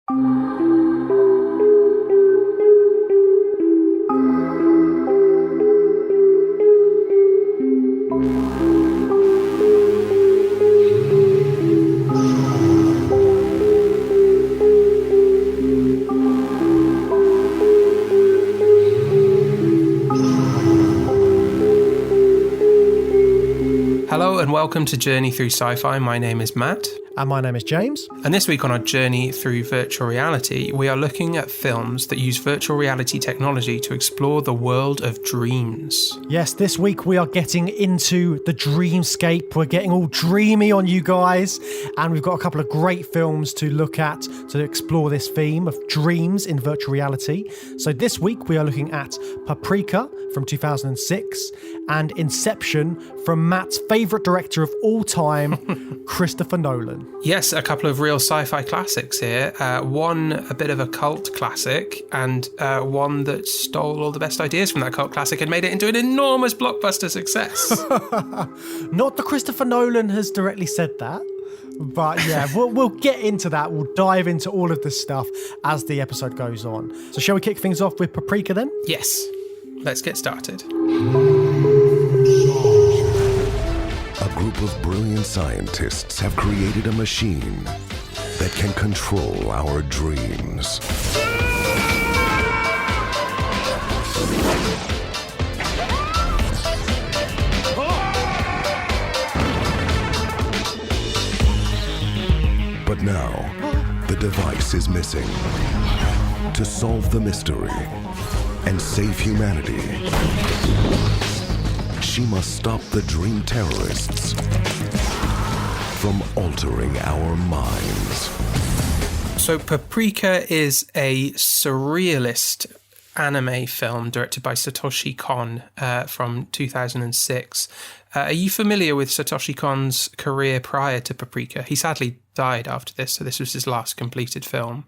Hello and welcome to Journey Through Sci-Fi. My name is Matt. And my name is James. And this week on our journey through virtual reality, we are looking at films that use virtual reality technology to explore the world of dreams. Yes, this week we are getting into the dreamscape. We're getting all dreamy on you guys. And we've got a couple of great films to look at to explore this theme of dreams in virtual reality. So this week we are looking at Paprika from 2006 and Inception from Matt's favourite director of all time, Christopher Nolan. Yes, a couple of real sci-fi classics here. One a bit of a cult classic, and one that stole all the best ideas from that cult classic and made it into an enormous blockbuster success. Not that Christopher Nolan has directly said that, but yeah, we'll get into that. We'll dive into all of this stuff as the episode goes on. So shall we kick things off with Paprika then? Yes, let's get started. A group of brilliant scientists have created a machine that can control our dreams. But now, the device is missing. To solve the mystery and save humanity, she must stop the dream terrorists from altering our minds. So Paprika is a surrealist anime film directed by Satoshi Kon from 2006. Are you familiar with Satoshi Kon's career prior to Paprika? He sadly died after this, so this was his last completed film.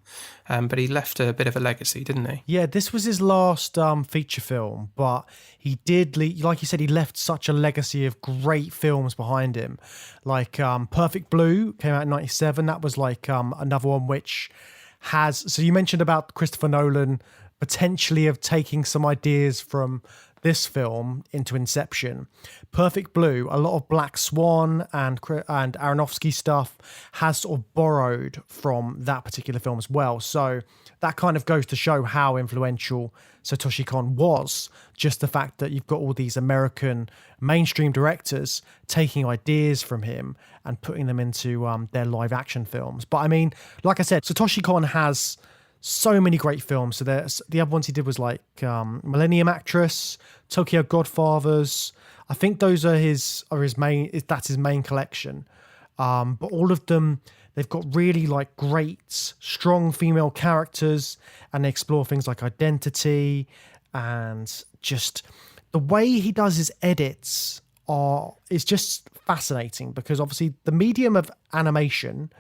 But he left a bit of a legacy, didn't he? Yeah, this was his last feature film, but he did, like you said, he left such a legacy of great films behind him. Like Perfect Blue came out in 97. That was like another one which has... So you mentioned about Christopher Nolan potentially of taking some ideas from this film into Inception. Perfect Blue, a lot of Black Swan and Aronofsky stuff has sort of borrowed from that particular film as well. So that kind of goes to show how influential Satoshi Kon was. Just the fact that you've got all these American mainstream directors taking ideas from him and putting them into their live action films. But I mean, like I said, Satoshi Kon has so many great films. So the other ones he did was like Millennium Actress, Tokyo Godfathers. I think those are his main. That's his main collection. But all of them, they've got really like great, strong female characters, and they explore things like identity and just the way he does his edits is just fascinating, because obviously the medium of animation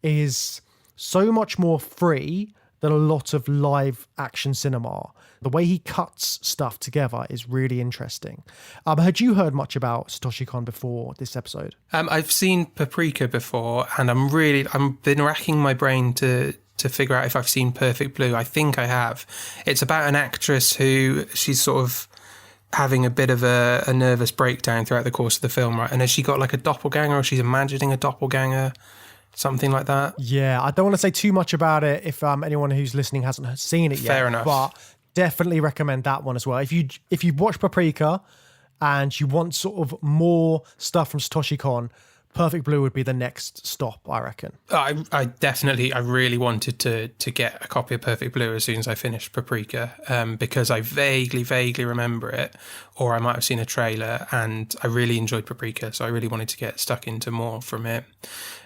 is so much more free than a lot of live action cinema. The way he cuts stuff together is really interesting. Had you heard much about Satoshi Kon before this episode? I've seen Paprika before, and I've been racking my brain to figure out if I've seen Perfect Blue. I think I have. It's about an actress who she's sort of having a bit of a nervous breakdown throughout the course of the film, right? And has she got like a doppelganger, or she's imagining a doppelganger? Something like that. Yeah, I don't want to say too much about it if anyone who's listening hasn't seen it yet. Fair enough. But definitely recommend that one as well. If you watch Paprika and you want sort of more stuff from Satoshi Kon, Perfect Blue would be the next stop, I reckon. I really wanted to get a copy of Perfect Blue as soon as I finished Paprika, because I vaguely remember it, or I might have seen a trailer, and I really enjoyed Paprika, so I really wanted to get stuck into more from it.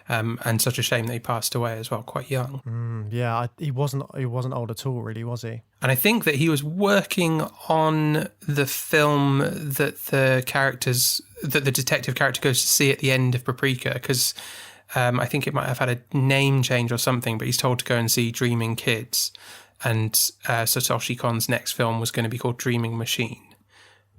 And such a shame that he passed away as well, quite young. Yeah, he wasn't old at all, really, was he? And I think that he was working on the film that the detective character goes to see at the end of Paprika, because I think it might have had a name change or something, but he's told to go and see Dreaming Kids. And Satoshi Kon's next film was going to be called Dreaming Machine.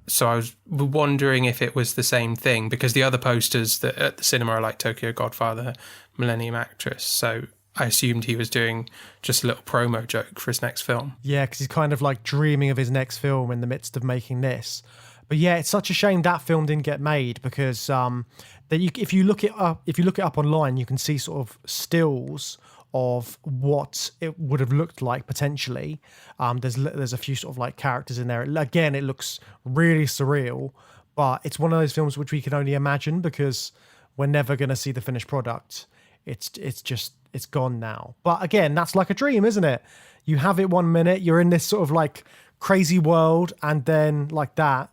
So I was wondering if it was the same thing, because the other posters that at the cinema are like Tokyo Godfather, Millennium Actress. So I assumed he was doing just a little promo joke for his next film. Yeah, because he's kind of like dreaming of his next film in the midst of making this. But yeah, it's such a shame that film didn't get made because if you look it up online, you can see sort of stills of what it would have looked like potentially. There's a few sort of like characters in there. Again, it looks really surreal, but it's one of those films which we can only imagine because we're never going to see the finished product. It's gone now. But again, that's like a dream, isn't it? You have it 1 minute, you're in this sort of like crazy world, and then like that,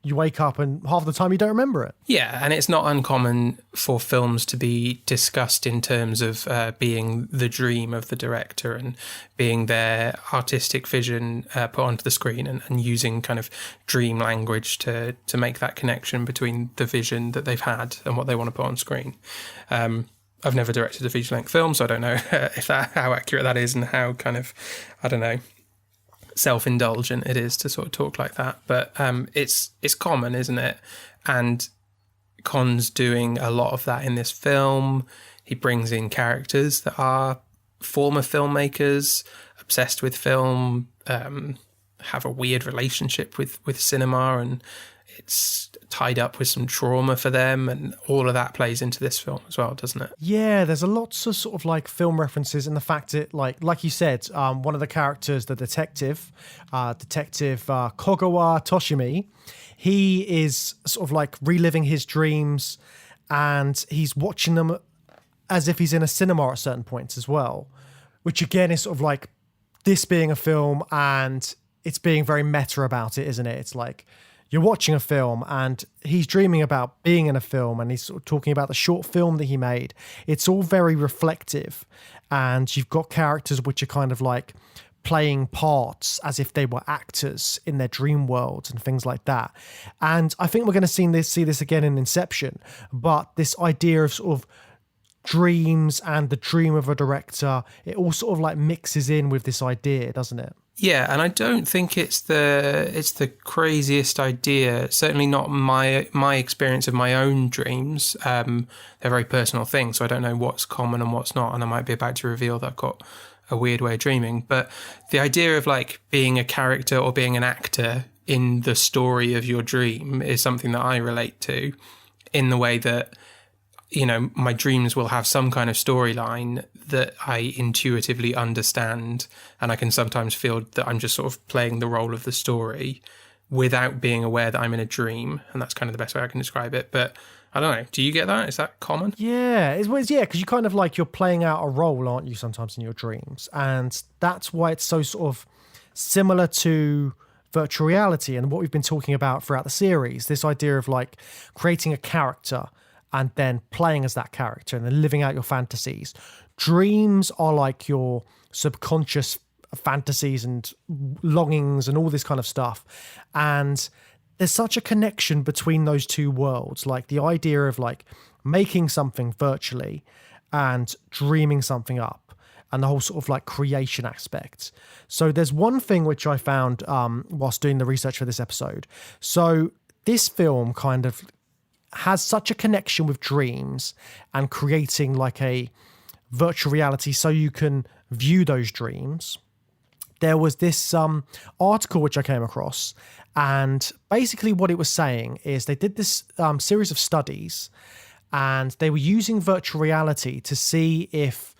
you wake up and half the time you don't remember it. Yeah, and it's not uncommon for films to be discussed in terms of being the dream of the director and being their artistic vision put onto the screen and using kind of dream language to make that connection between the vision that they've had and what they want to put on screen. I've never directed a feature-length film, so I don't know how accurate that is and how kind of, I don't know, self-indulgent it is to sort of talk like that. But it's common, isn't it? And Con's doing a lot of that in this film. He brings in characters that are former filmmakers, obsessed with film, have a weird relationship with cinema, and it's tied up with some trauma for them, and all of that plays into this film as well, doesn't it? Yeah, there's a lots of sort of like film references, and the fact that like you said, one of the characters, the detective Kogawa Toshimi, he is sort of like reliving his dreams, and he's watching them as if he's in a cinema at certain points as well, which again is sort of like this being a film, and it's being very meta about it, isn't it? It's like you're watching a film and he's dreaming about being in a film, and he's sort of talking about the short film that he made. It's all very reflective, and you've got characters which are kind of like playing parts as if they were actors in their dream worlds and things like that. And I think we're going to see this again in Inception, but this idea of sort of dreams and the dream of a director, it all sort of like mixes in with this idea, doesn't it? Yeah, and I don't think it's the craziest idea. Certainly not my experience of my own dreams. They're very personal things, so I don't know what's common and what's not, and I might be about to reveal that I've got a weird way of dreaming. But the idea of like being a character or being an actor in the story of your dream is something that I relate to, in the way that, you know, my dreams will have some kind of storyline that I intuitively understand, and I can sometimes feel that I'm just sort of playing the role of the story without being aware that I'm in a dream, and that's kind of the best way I can describe it. But I don't know, do you get that? Is that common? Yeah, because you kind of like, you're playing out a role, aren't you, sometimes in your dreams, and that's why it's so sort of similar to virtual reality and what we've been talking about throughout the series, this idea of like creating a character and then playing as that character and then living out your fantasies. Dreams are like your subconscious fantasies and longings and all this kind of stuff. And there's such a connection between those two worlds, like the idea of like making something virtually and dreaming something up, and the whole sort of like creation aspect. So there's one thing which I found whilst doing the research for this episode. So this film kind of has such a connection with dreams and creating like a virtual reality so you can view those dreams. There was this article which I came across, and basically what it was saying is they did this series of studies, and they were using virtual reality to see if,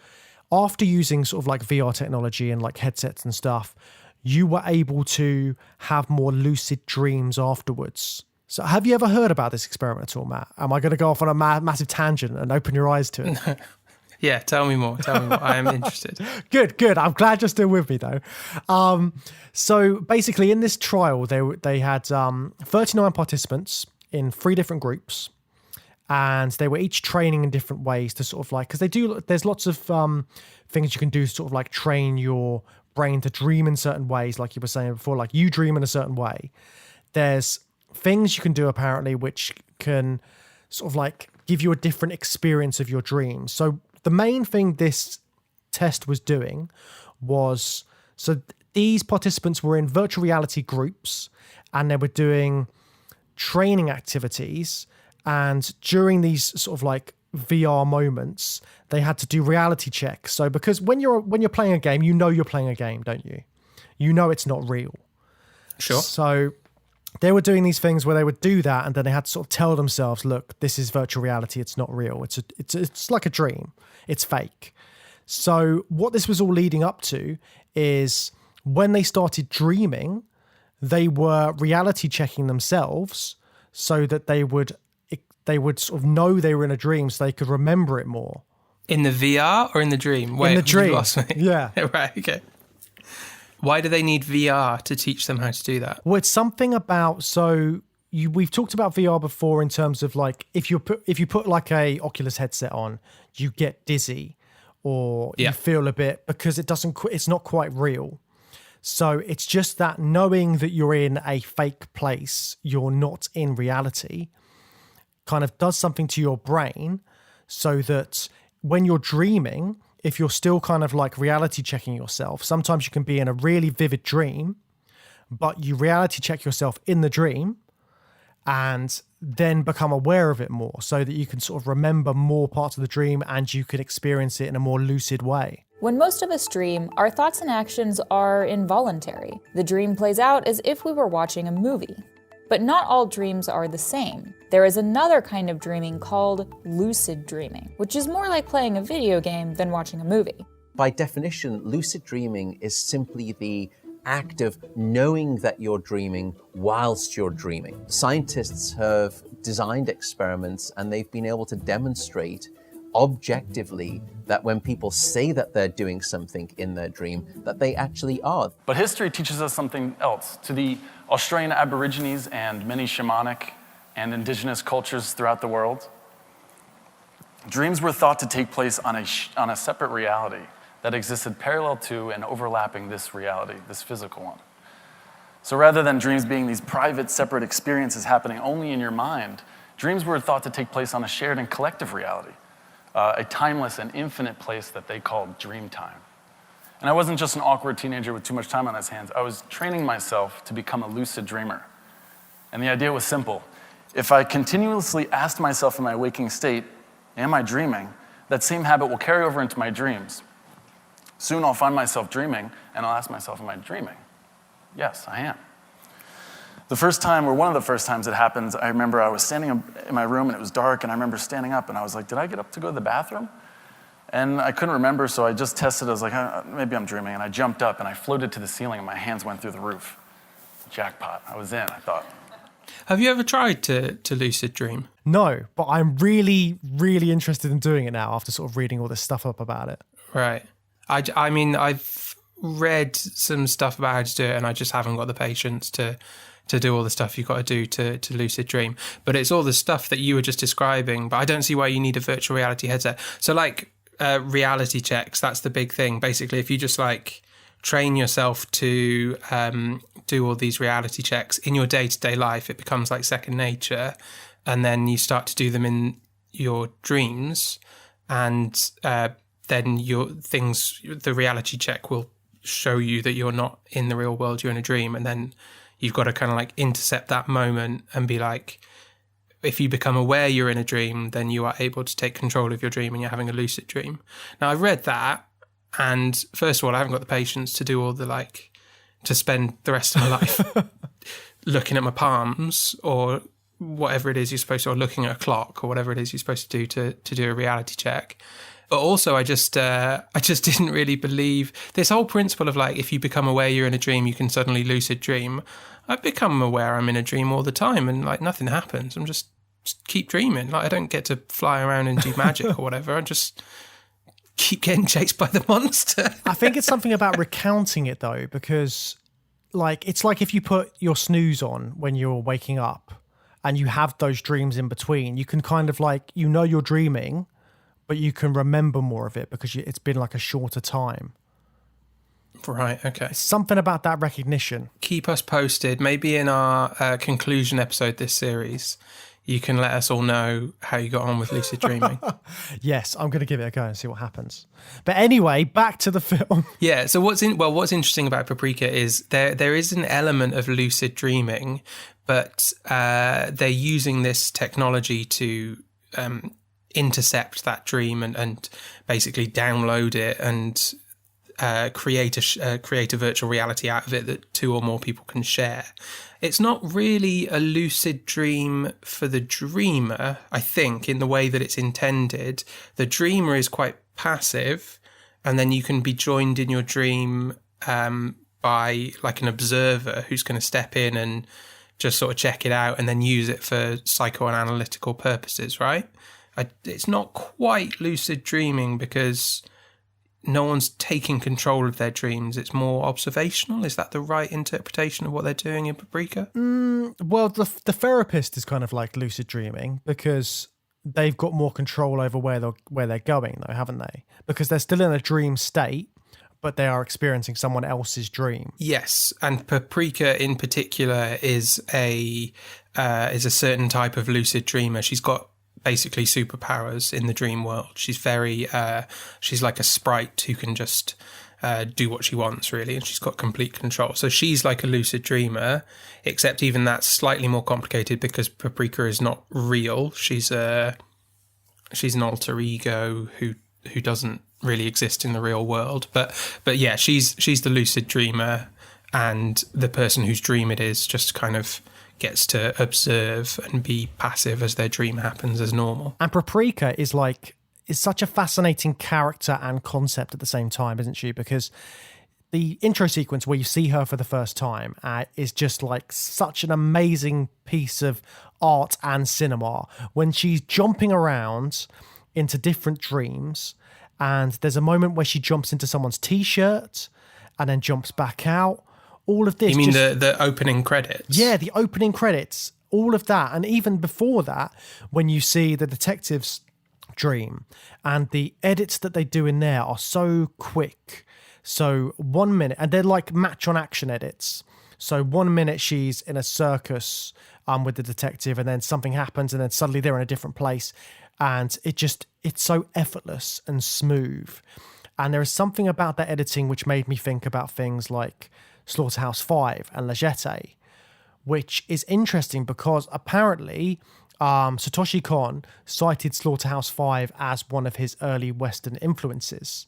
after using sort of like VR technology and like headsets and stuff, you were able to have more lucid dreams afterwards. So have you ever heard about this experiment at all, Matt? Am I going to go off on a massive tangent and open your eyes to it? Yeah, tell me more. I am interested. Good. I'm glad you're still with me, though. So basically, in this trial, they had 39 participants in 3 different groups, and they were each training in different ways to sort of like, because there's lots of things you can do to sort of like train your brain to dream in certain ways, like you were saying before, like you dream in a certain way. There's things you can do apparently which can sort of like give you a different experience of your dreams. So the main thing this test was doing was, so these participants were in virtual reality groups, and they were doing training activities, and during these sort of like VR moments, they had to do reality checks. So because when you're playing a game, you know you're playing a game, don't you? You know it's not real. Sure. So they were doing these things where they would do that, and then they had to sort of tell themselves, look, this is virtual reality, it's not real. It's like a dream. It's fake. So what this was all leading up to is when they started dreaming, they were reality checking themselves so that they would sort of know they were in a dream so they could remember it more. In the VR or in the dream? Wait, in the dream. You lost me. Yeah. Right, okay. Why do they need VR to teach them how to do that? Well, it's something about, we've talked about VR before in terms of like, if you put like a Oculus headset on, you get dizzy or you feel a bit because it's not quite real. So it's just that knowing that you're in a fake place, you're not in reality, kind of does something to your brain so that when you're dreaming, if you're still kind of like reality checking yourself, sometimes you can be in a really vivid dream, but you reality check yourself in the dream and then become aware of it more so that you can sort of remember more parts of the dream and you can experience it in a more lucid way. When most of us dream, our thoughts and actions are involuntary. The dream plays out as if we were watching a movie. But not all dreams are the same. There is another kind of dreaming called lucid dreaming, which is more like playing a video game than watching a movie. By definition, lucid dreaming is simply the act of knowing that you're dreaming whilst you're dreaming. Scientists have designed experiments and they've been able to demonstrate objectively that when people say that they're doing something in their dream, that they actually are. But history teaches us something else. To the Australian Aborigines and many shamanic and indigenous cultures throughout the world, dreams were thought to take place on a separate reality that existed parallel to and overlapping this reality, this physical one. So rather than dreams being these private, separate experiences happening only in your mind, dreams were thought to take place on a shared and collective reality, a timeless and infinite place that they called dream time. And I wasn't just an awkward teenager with too much time on his hands. I was training myself to become a lucid dreamer. And the idea was simple. If I continuously asked myself in my waking state, am I dreaming? That same habit will carry over into my dreams. Soon I'll find myself dreaming, and I'll ask myself, am I dreaming? Yes, I am. The first time, or one of the first times it happened, I remember I was standing in my room and it was dark, and I remember standing up and I was like, did I get up to go to the bathroom? And I couldn't remember, so I just tested. I was like, maybe I'm dreaming. And I jumped up and I floated to the ceiling and my hands went through the roof. Jackpot. I was in, I thought. Have you ever tried to lucid dream? No, but I'm really, really interested in doing it now after sort of reading all this stuff up about it. Right. I mean, I've read some stuff about how to do it and I just haven't got the patience to do all the stuff you've got to do to lucid dream. But it's all the stuff that you were just describing, but I don't see why you need a virtual reality headset. So like reality checks, that's the big thing. Basically, if you just like train yourself to do all these reality checks in your day-to-day life, it becomes like second nature. And then you start to do them in your dreams and then the reality check will show you that you're not in the real world, you're in a dream. And then you've got to kind of like intercept that moment and be like, if you become aware you're in a dream, then you are able to take control of your dream and you're having a lucid dream. Now, I've read that, and first of all, I haven't got the patience to do all the to spend the rest of my life looking at my palms or whatever it is you're supposed to, or looking at a clock or whatever it is you're supposed to do to do a reality check. But also, I just didn't really believe this whole principle of if you become aware you're in a dream, you can suddenly lucid dream. I've become aware I'm in a dream all the time, and nothing happens. I'm just keep dreaming. I don't get to fly around and do magic or whatever. I just keep getting chased by the monster. I think it's something about recounting it though, because it's like if you put your snooze on when you're waking up and you have those dreams in between, you can kind of you're dreaming, but you can remember more of it because it's been a shorter time. Right, okay. Something about that recognition. Keep us posted. Maybe in our conclusion episode this series, you can let us all know how you got on with lucid dreaming. Yes, I'm going to give it a go and see what happens. But anyway, back to the film. Yeah, so what's interesting about Paprika is there is an element of lucid dreaming, but they're using this technology to intercept that dream and basically download it and create a virtual reality out of it that 2 or more people can share. It's not really a lucid dream for the dreamer, I think, in the way that it's intended. The dreamer is quite passive, and then you can be joined in your dream by like an observer who's going to step in and just sort of check it out and then use it for psychoanalytical purposes, right? It's not quite lucid dreaming because no one's taking control of their dreams. It's more observational. Is that the right interpretation of what they're doing in Paprika? Well, the therapist is kind of like lucid dreaming because they've got more control over where they're going, though, haven't they? Because they're still in a dream state, but they are experiencing someone else's dream. Yes, and Paprika in particular is a certain type of lucid dreamer. She's got basically superpowers in the dream world. She's very she's like a sprite who can just do what she wants, really, and she's got complete control. So she's like a lucid dreamer, except even that's slightly more complicated because Paprika is not real. She's an alter ego who doesn't really exist in the real world. But yeah, she's the lucid dreamer, and the person whose dream it is just kind of gets to observe and be passive as their dream happens as normal. And Paprika is such a fascinating character and concept at the same time, isn't she? Because the intro sequence where you see her for the first time is just like such an amazing piece of art and cinema when she's jumping around into different dreams. And there's a moment where she jumps into someone's t-shirt and then jumps back out. All of this. You mean the opening credits? Yeah, the opening credits. All of that. And even before that, when you see the detective's dream and the edits that they do in there are so quick. So 1 minute, and they're like match on action edits. So 1 minute she's in a circus with the detective, and then something happens, and then suddenly they're in a different place. And it's so effortless and smooth. And there is something about that editing which made me think about things like Slaughterhouse-5 and La Jetée, which is interesting because apparently Satoshi Kon cited Slaughterhouse-5 as one of his early Western influences.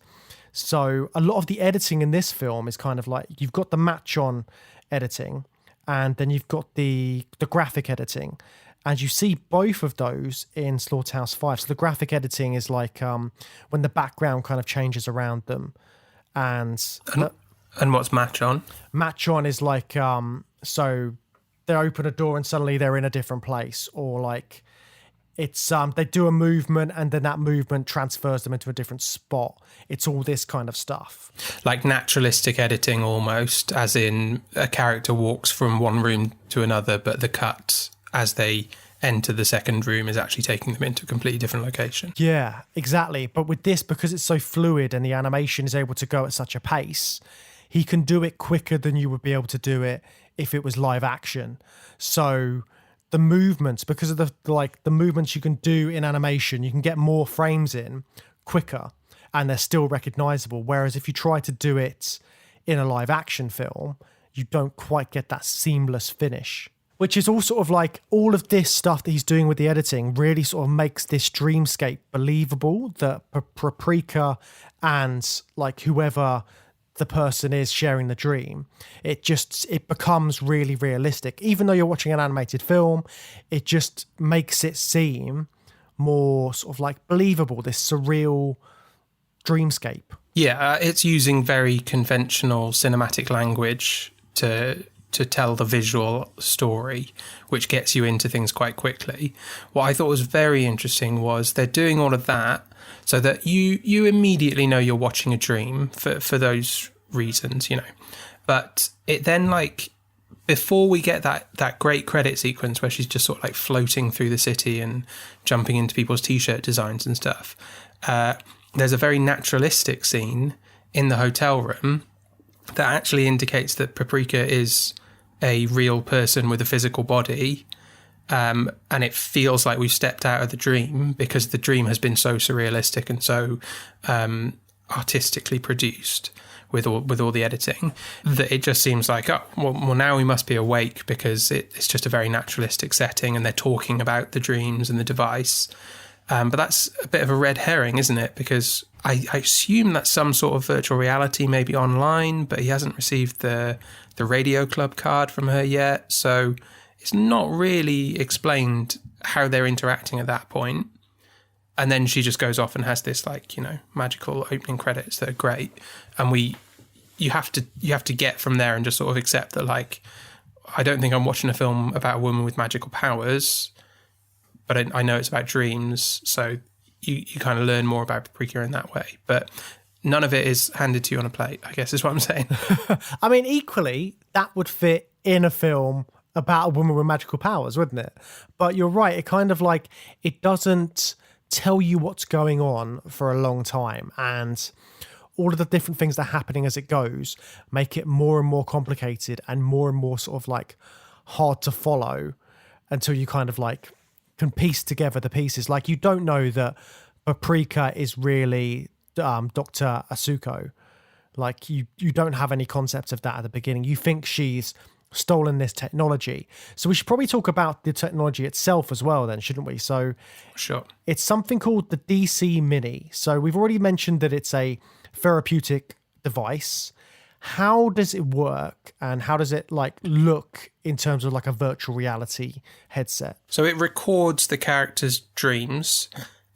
So a lot of the editing in this film is kind of like you've got the match-on editing and then you've got the graphic editing. And you see both of those in Slaughterhouse-5. So the graphic editing is like when the background kind of changes around them. And what's match on? Match on is like, so they open a door and suddenly they're in a different place. Or like it's they do a movement and then that movement transfers them into a different spot. It's all this kind of stuff. Like naturalistic editing almost, as in a character walks from one room to another, but the cut as they enter the second room is actually taking them into a completely different location. Yeah, exactly. But with this, because it's so fluid and the animation is able to go at such a pace, he can do it quicker than you would be able to do it if it was live action. So the movements, because of the movements you can do in animation, you can get more frames in quicker and they're still recognizable. Whereas if you try to do it in a live action film, you don't quite get that seamless finish. Which is all sort of like all of this stuff that he's doing with the editing really sort of makes this dreamscape believable, that Paprika and like whoever the person is sharing the dream, it becomes really realistic. Even though you're watching an animated film, it just makes it seem more sort of like believable, this surreal dreamscape. Yeah, it's using very conventional cinematic language to tell the visual story, which gets you into things quite quickly. What I thought was very interesting was they're doing all of that so that you immediately know you're watching a dream for those reasons, you know. But it then, like, before we get that great credit sequence where she's just sort of like floating through the city and jumping into people's t-shirt designs and stuff, there's a very naturalistic scene in the hotel room that actually indicates that Paprika is a real person with a physical body, and it feels like we've stepped out of the dream because the dream has been so surrealistic and so artistically produced with all the editing that it just seems like, oh, well now we must be awake because it's just a very naturalistic setting and they're talking about the dreams and the device. But that's a bit of a red herring, isn't it? Because I assume that's some sort of virtual reality, maybe online, but he hasn't received the Radio Club card from her yet. So it's not really explained how they're interacting at that point. And then she just goes off and has this, like, you know, magical opening credits that are great. And you have to get from there and just sort of accept that, like, I don't think I'm watching a film about a woman with magical powers, but I know it's about dreams. So you kind of learn more about Paprika in that way. But none of it is handed to you on a plate, I guess is what I'm saying. I mean, equally, that would fit in a film about a woman with magical powers, wouldn't it? But you're right. It kind of like, it doesn't tell you what's going on for a long time, and all of the different things that are happening as it goes make it more and more complicated and more sort of like hard to follow until you kind of like can piece together the pieces. Like, you don't know that Paprika is really Dr. Asuko. Like, you don't have any concept of that at the beginning. You think she's stolen this technology. So we should probably talk about the technology itself as well then, shouldn't we? So Sure. It's something called the DC Mini. So we've already mentioned that it's a therapeutic device. How does it work, and how does it like look in terms of like a virtual reality headset? So it records the character's dreams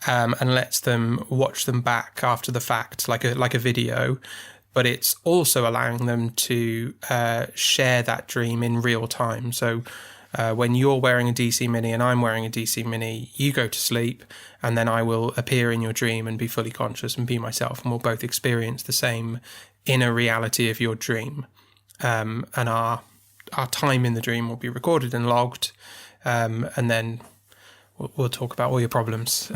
and lets them watch them back after the fact, like a video. But it's also allowing them to share that dream in real time. So when you're wearing a DC Mini and I'm wearing a DC Mini, you go to sleep and then I will appear in your dream and be fully conscious and be myself, and we'll both experience the same inner reality of your dream. And our time in the dream will be recorded and logged, and then we'll talk about all your problems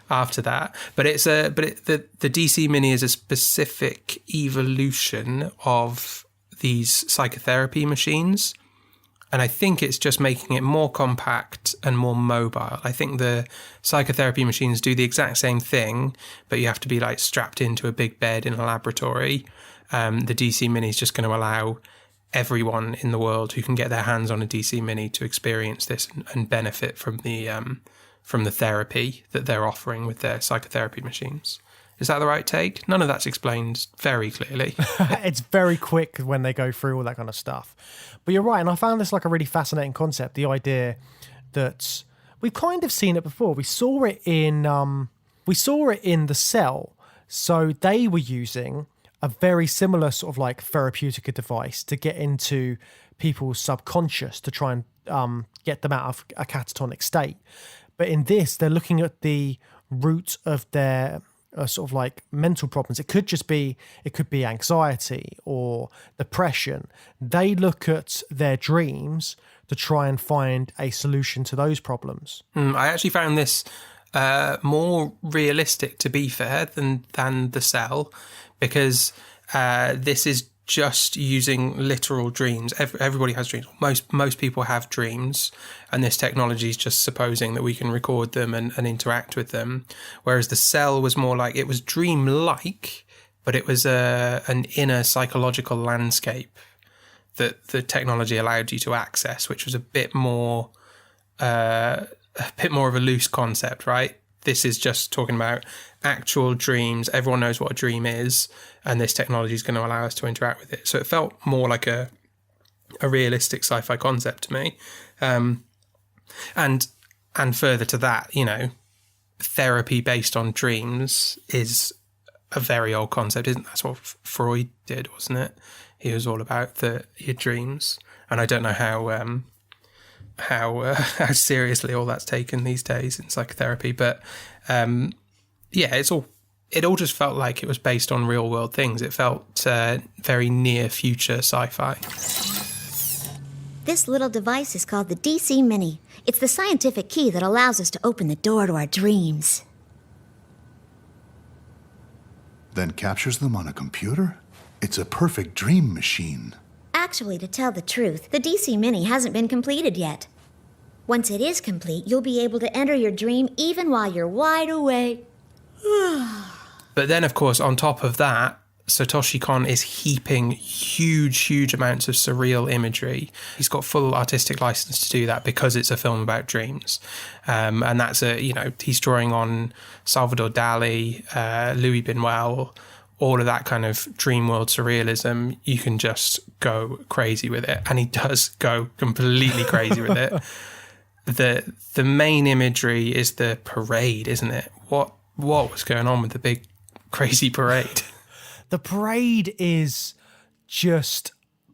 after that. But the DC Mini is a specific evolution of these psychotherapy machines, and I think it's just making it more compact and more mobile. I think the psychotherapy machines do the exact same thing, but you have to be like strapped into a big bed in a laboratory. The DC Mini is just going to allow everyone in the world who can get their hands on a DC Mini to experience this and benefit from the therapy that they're offering with their psychotherapy machines. Is that the right take? None of that's explained very clearly. It's very quick when they go through all that kind of stuff. But you're right, and I found this like a really fascinating concept, the idea that we've kind of seen it before. We saw it in The Cell. So they were using a very similar sort of like therapeutic device to get into people's subconscious to try and get them out of a catatonic state. But in this, they're looking at the root of their sort of like mental problems. It could be anxiety or depression. They look at their dreams to try and find a solution to those problems. I actually found this more realistic, to be fair, than The Cell, because this is just using literal dreams. Everybody has dreams. Most people have dreams, and this technology is just supposing that we can record them and interact with them. Whereas The Cell was more like, it was dream-like, but it was an inner psychological landscape that the technology allowed you to access, which was a bit more of a loose concept, right? This is just talking about actual dreams. Everyone knows what a dream is, and this technology is going to allow us to interact with it. So it felt more like a realistic sci-fi concept to me. And further to that, you know, therapy based on dreams is a very old concept, isn't it? That's what Freud did, wasn't it? He was all about your dreams. And I don't know how seriously all that's taken these days in psychotherapy, but it all just felt like it was based on real world things. It felt very near future sci-fi. This little device is called the DC Mini. It's the scientific key that allows us to open the door to our dreams. Then captures them on a computer? It's a perfect dream machine. Actually, to tell the truth, the DC Mini hasn't been completed yet. Once it is complete, you'll be able to enter your dream even while you're wide awake. But then, of course, on top of that, Satoshi Kon is heaping huge amounts of surreal imagery. He's got full artistic license to do that because it's a film about dreams. And that's he's drawing on Salvador Dali, Louis Buñuel, all of that kind of dream world surrealism. You can just go crazy with it. And he does go completely crazy with it. The main imagery is the parade, isn't it? What was going on with the big crazy parade? The parade is just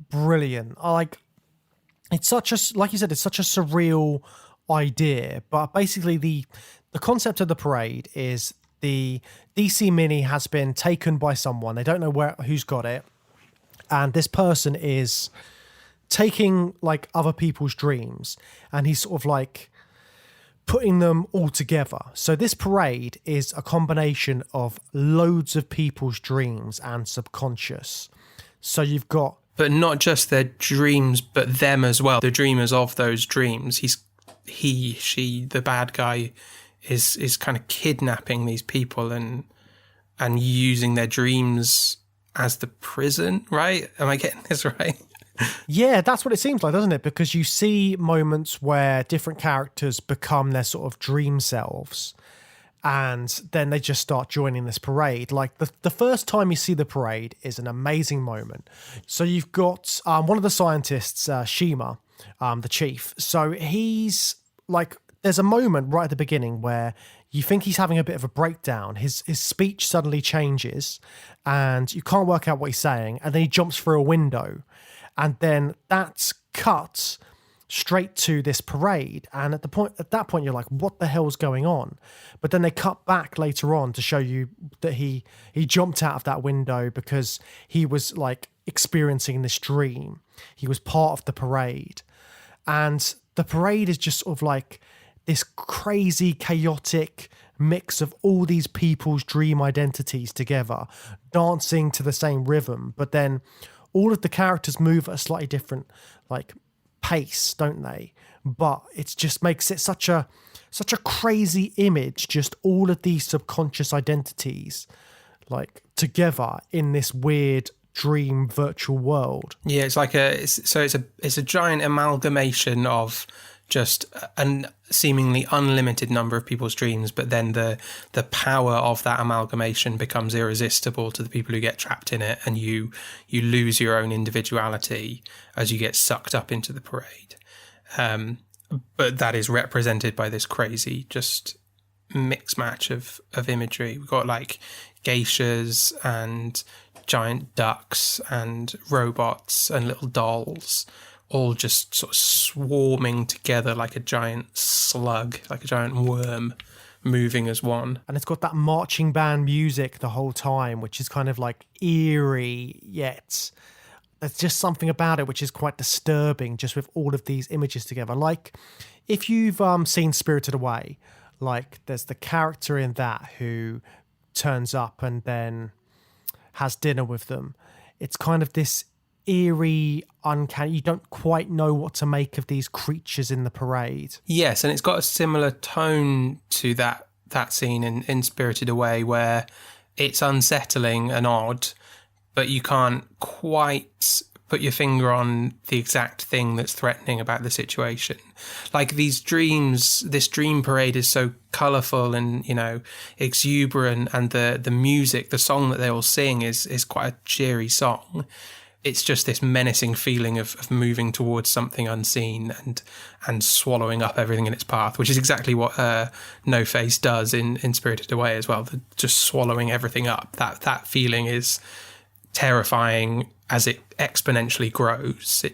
brilliant. It's such a, like you said, it's such a surreal idea. But basically, the concept of the parade is the DC Mini has been taken by someone. They don't know who's got it, and this person is taking like other people's dreams, and he's sort of like putting them all together. So this parade is a combination of loads of people's dreams and subconscious. So you've got... But not just their dreams, but them as well. The dreamers of those dreams. She, the bad guy, is kind of kidnapping these people and using their dreams as the prison, right? Am I getting this right? Yeah, that's what it seems like, doesn't it? Because you see moments where different characters become their sort of dream selves, and then they just start joining this parade. Like the first time you see the parade is an amazing moment. So you've got one of the scientists, Shima, the chief. So he's like, there's a moment right at the beginning where you think he's having a bit of a breakdown. His speech suddenly changes, and you can't work out what he's saying, and then he jumps through a window. And then that's cut straight to this parade. And at that point, you're like, what the hell's going on? But then they cut back later on to show you that he jumped out of that window because he was like experiencing this dream. He was part of the parade. And the parade is just sort of like this crazy, chaotic mix of all these people's dream identities together, dancing to the same rhythm. But then all of the characters move at a slightly different like pace, don't they? But it just makes it such a crazy image, just all of these subconscious identities like together in this weird dream virtual world. Yeah, it's like it's a giant amalgamation of just a seemingly unlimited number of people's dreams, but then the power of that amalgamation becomes irresistible to the people who get trapped in it, and you lose your own individuality as you get sucked up into the parade. But that is represented by this crazy just mix match of imagery. We've got like geishas and giant ducks and robots and little dolls, all just sort of swarming together like a giant slug, like a giant worm, moving as one. And it's got that marching band music the whole time, which is kind of like eerie, yet there's just something about it which is quite disturbing, just with all of these images together. Like, if you've seen Spirited Away, like there's the character in that who turns up and then has dinner with them. It's kind of this eerie, uncanny, you don't quite know what to make of these creatures in the parade. Yes, and it's got a similar tone to that scene in Spirited Away, where it's unsettling and odd, but you can't quite put your finger on the exact thing that's threatening about the situation. Like these dreams, this dream parade is so colourful and, exuberant, and the music, the song that they all sing is quite a cheery song. It's just this menacing feeling of moving towards something unseen and swallowing up everything in its path, which is exactly what No Face does in Spirited Away as well. Just swallowing everything up. That feeling is terrifying as it exponentially grows.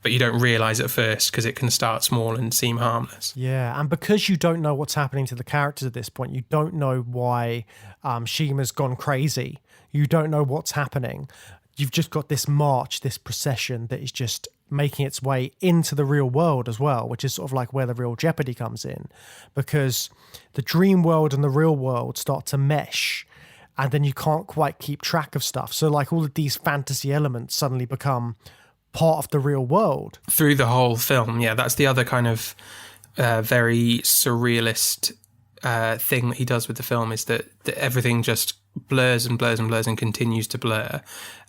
But you don't realise at first because it can start small and seem harmless. Yeah, and because you don't know what's happening to the characters at this point, you don't know why Shima's gone crazy. You don't know what's happening. You've just got this march, this procession that is just making its way into the real world as well, which is sort of like where the real jeopardy comes in, because the dream world and the real world start to mesh, and then you can't quite keep track of stuff. So like all of these fantasy elements suddenly become part of the real world. Through the whole film, yeah, that's the other kind of very surrealist thing that he does with the film, is that everything just blurs and blurs and blurs and continues to blur.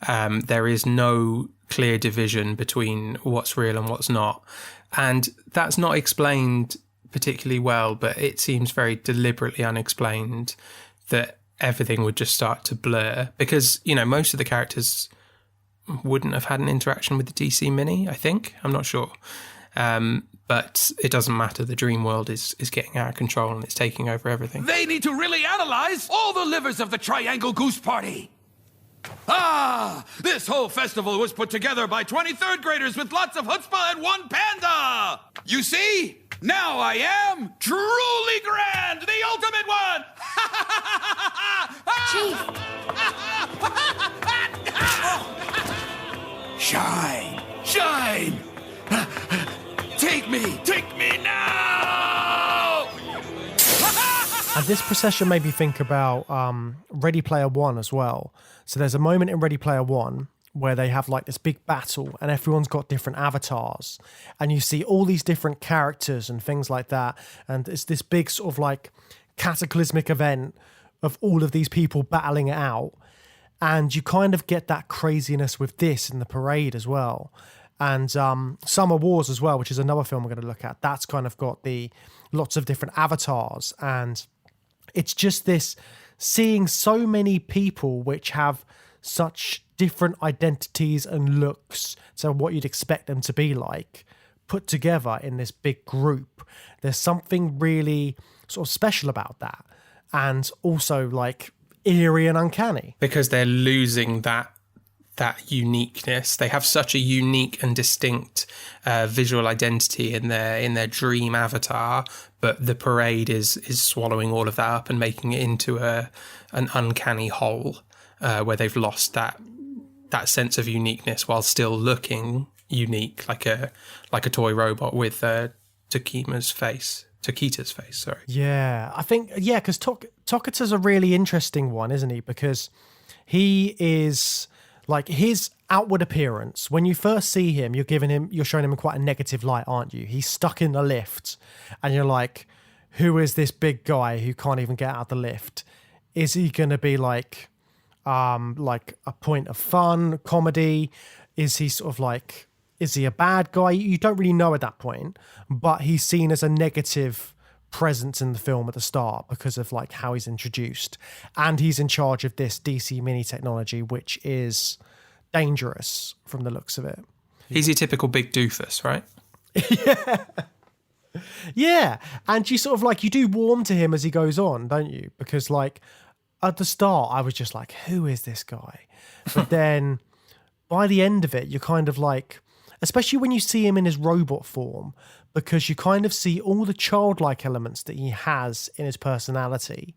There is no clear division between what's real and what's not. And that's not explained particularly well, but it seems very deliberately unexplained that everything would just start to blur because, you know, most of the characters wouldn't have had an interaction with the DC Mini, I think. I'm not sure. But it doesn't matter. The dream world is getting out of control and it's taking over everything. They need to really analyze all the livers of the Triangle Goose Party. This whole festival was put together by 23rd graders with lots of chutzpah and one panda. You see? Now I am truly grand, the ultimate one! Chief! Shine! Shine! Take me now! And this procession made me think about Ready Player One as well. So there's a moment in Ready Player One where they have like this big battle and everyone's got different avatars and you see all these different characters and things like that. And it's this big sort of like cataclysmic event of all of these people battling it out. And you kind of get that craziness with this in the parade as well. And Summer Wars as well, which is another film we're going to look at. That's kind of got the lots of different avatars. And it's just this seeing so many people which have such different identities and looks to what you'd expect them to be like, put together in this big group. There's something really sort of special about that. And also like eerie and uncanny. Because they're losing that uniqueness. They have such a unique and distinct visual identity in their dream avatar, but the parade is swallowing all of that up and making it into an uncanny whole where they've lost that sense of uniqueness while still looking unique, like a toy robot with Takita's face, sorry. Yeah, I think, because Tokita's a really interesting one, isn't he? Because he is, like, his outward appearance, when you first see him, you're showing him in quite a negative light, aren't you? He's stuck in the lift, and you're like, who is this big guy who can't even get out of the lift? Is he going to be like a point of fun, comedy? Is he sort of like, is he a bad guy? You don't really know at that point, but he's seen as a negative presence in the film at the start because of like how he's introduced, and he's in charge of this DC Mini technology, which is dangerous from the looks of it. He's your typical big doofus, right? Yeah, and you sort of like, you do warm to him as he goes on, don't you? Because like at the start I was just like, who is this guy? But then by the end of it, you're kind of like, especially when you see him in his robot form, because you kind of see all the childlike elements that he has in his personality,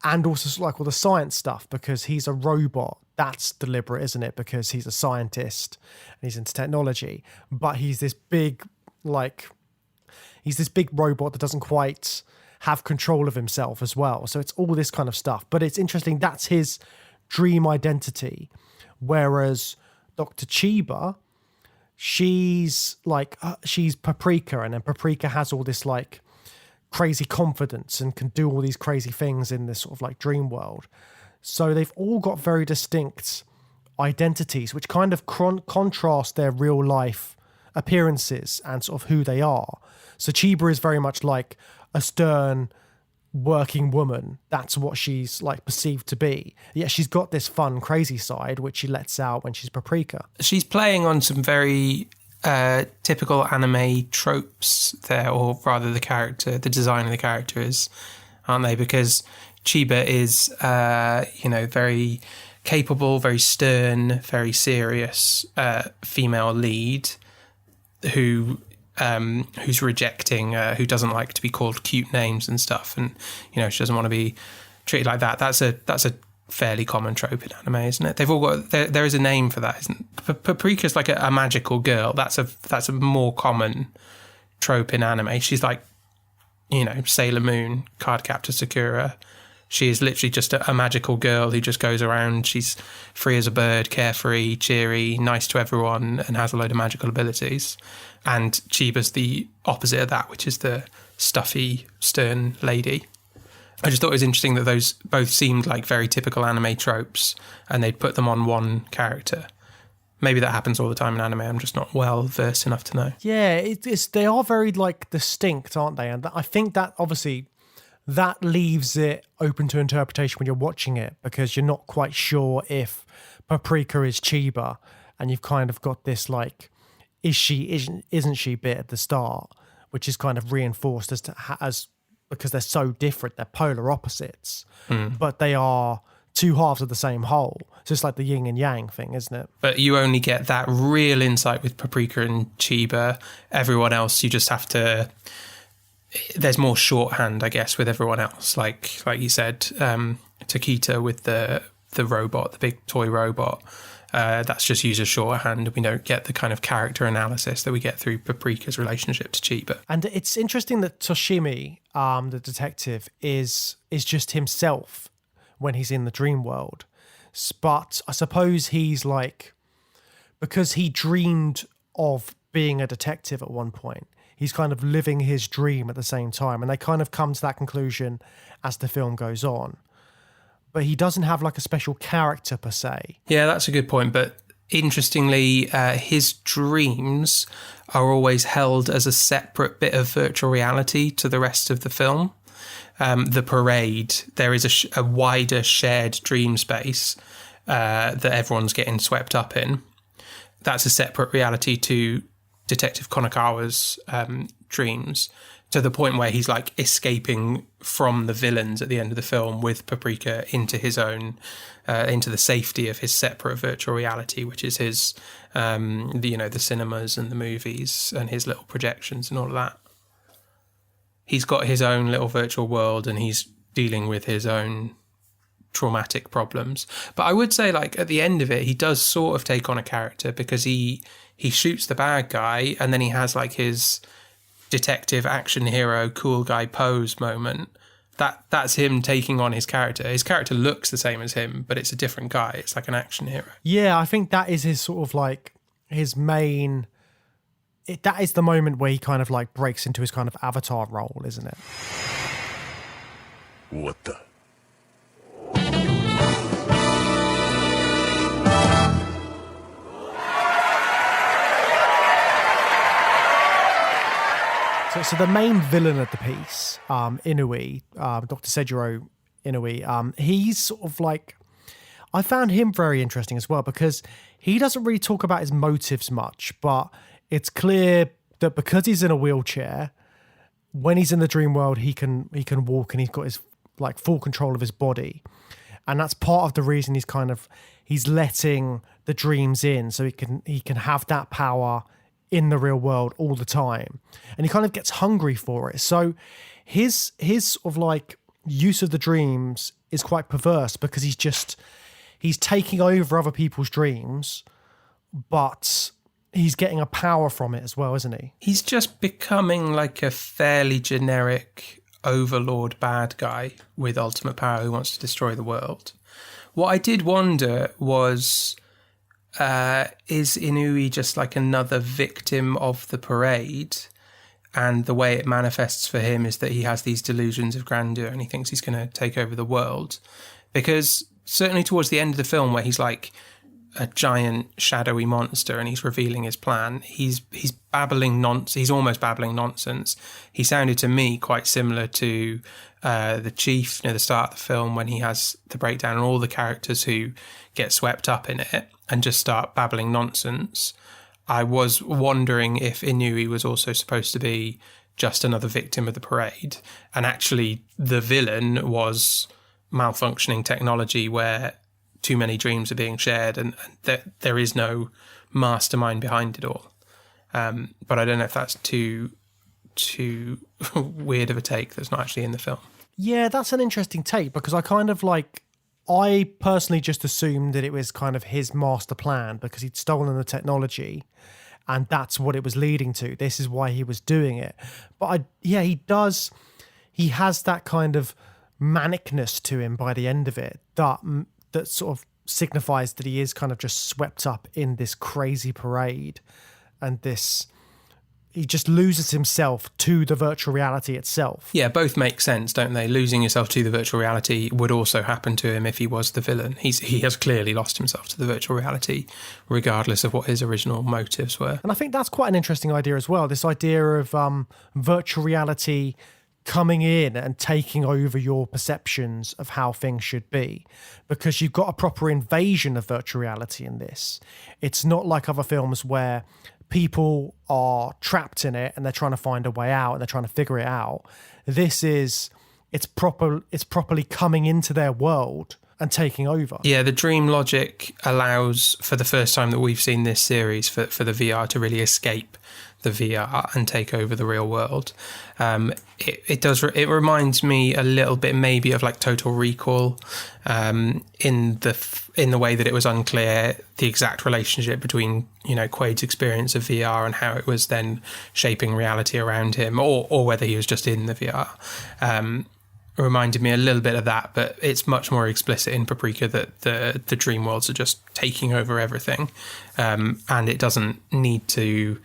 and also like all the science stuff, because he's a robot. That's deliberate, isn't it? Because he's a scientist and he's into technology, but he's this big robot that doesn't quite have control of himself as well. So it's all this kind of stuff. But it's interesting, that's his dream identity. Whereas Dr. Chiba, she's Paprika, and then Paprika has all this like crazy confidence and can do all these crazy things in this sort of like dream world. So they've all got very distinct identities, which kind of contrast their real life appearances and sort of who they are. So Chiba is very much like a stern working woman. That's what she's like perceived to be. Yet she's got this fun, crazy side, which she lets out when she's Paprika. She's playing on some very typical anime tropes there, or rather the design of the character is, aren't they? Because Chiba is, very capable, very stern, very serious female lead who's rejecting, who doesn't like to be called cute names and stuff, and she doesn't want to be treated like that. That's a fairly common trope in anime, isn't it? They've all got there is a name for that, isn't it? Paprika's like a magical girl. That's a more common trope in anime. She's like, Sailor Moon, Cardcaptor Sakura. She is literally just a magical girl who just goes around. She's free as a bird, carefree, cheery, nice to everyone, and has a load of magical abilities. And Chiba's the opposite of that, which is the stuffy, stern lady. I just thought it was interesting that those both seemed like very typical anime tropes, and they'd put them on one character. Maybe that happens all the time in anime. I'm just not well versed enough to know. Yeah, they are very like distinct, aren't they? And I think that obviously that leaves it open to interpretation when you're watching it, because you're not quite sure if Paprika is Chiba, and you've kind of got this like, is she, isn't she bit at the start, which is kind of reinforced as because they're so different. They're polar opposites, but they are two halves of the same whole. So it's like the yin and yang thing, isn't it? But you only get that real insight with Paprika and Chiba. Everyone else, you just have to... There's more shorthand, I guess, with everyone else. Like you said, Takita with the robot, the big toy robot. That's just used as shorthand. We don't get the kind of character analysis that we get through Paprika's relationship to Chiba. And it's interesting that Toshimi, the detective, is just himself when he's in the dream world. But I suppose he's like, because he dreamed of being a detective at one point, he's kind of living his dream at the same time. And they kind of come to that conclusion as the film goes on. But he doesn't have like a special character per se. Yeah, that's a good point. But interestingly, his dreams are always held as a separate bit of virtual reality to the rest of the film. The parade, there is a wider shared dream space that everyone's getting swept up in. That's a separate reality to Detective Konakawa's dreams, to the point where he's like escaping from the villains at the end of the film with Paprika into his own, into the safety of his separate virtual reality, which is his, the cinemas and the movies and his little projections and all of that. He's got his own little virtual world and he's dealing with his own traumatic problems. But I would say, like, at the end of it, he does sort of take on a character, because he shoots the bad guy and then he has like his detective action hero cool guy pose moment. That's him taking on his character. His character looks the same as him, but it's a different guy. It's like an action hero. Yeah, I think that is his sort of like his main... that is the moment where he kind of like breaks into his kind of avatar role, isn't it? What the? So the main villain of the piece, Inui, Dr. Seijiro Inui, he's sort of like... I found him very interesting as well, because he doesn't really talk about his motives much, but it's clear that because he's in a wheelchair, when he's in the dream world, he can walk and he's got his like full control of his body. And that's part of the reason he's letting the dreams in, so he can have that power in the real world all the time. And he kind of gets hungry for it. So his sort of like use of the dreams is quite perverse, because he's taking over other people's dreams, but he's getting a power from it as well, isn't he? He's just becoming like a fairly generic overlord bad guy with ultimate power who wants to destroy the world. What I did wonder was, is Inui just like another victim of the parade? And the way it manifests for him is that he has these delusions of grandeur and he thinks he's going to take over the world. Because certainly towards the end of the film, where he's like a giant shadowy monster and he's revealing his plan, he's babbling nonsense. He's almost babbling nonsense. He sounded to me quite similar to the chief near the start of the film, when he has the breakdown and all the characters who get swept up in it and just start babbling nonsense. I was wondering if Inui was also supposed to be just another victim of the parade, and actually the villain was malfunctioning technology where too many dreams are being shared and there is no mastermind behind it all. But I don't know if that's too weird of a take that's not actually in the film. Yeah, that's an interesting take, because I personally just assumed that it was kind of his master plan, because he'd stolen the technology and that's what it was leading to. This is why he was doing it. But he has that kind of manicness to him by the end of it that sort of signifies that he is kind of just swept up in this crazy parade and this he just loses himself to the virtual reality itself. Yeah, both make sense, don't they? Losing yourself to the virtual reality would also happen to him if he was the villain. He has clearly lost himself to the virtual reality, regardless of what his original motives were. And I think that's quite an interesting idea as well, this idea of virtual reality coming in and taking over your perceptions of how things should be, because you've got a proper invasion of virtual reality in this. It's not like other films where people are trapped in it and they're trying to find a way out and they're trying to figure it out. It's properly coming into their world and taking over. Yeah, the dream logic allows, for the first time that we've seen this series, for the VR to really escape the VR and take over the real world. It reminds me a little bit maybe of like Total Recall, in the way that it was unclear the exact relationship between, you know, Quaid's experience of VR and how it was then shaping reality around him, or whether he was just in the VR. Reminded me a little bit of that, but it's much more explicit in Paprika that the dream worlds are just taking over everything, and it doesn't need to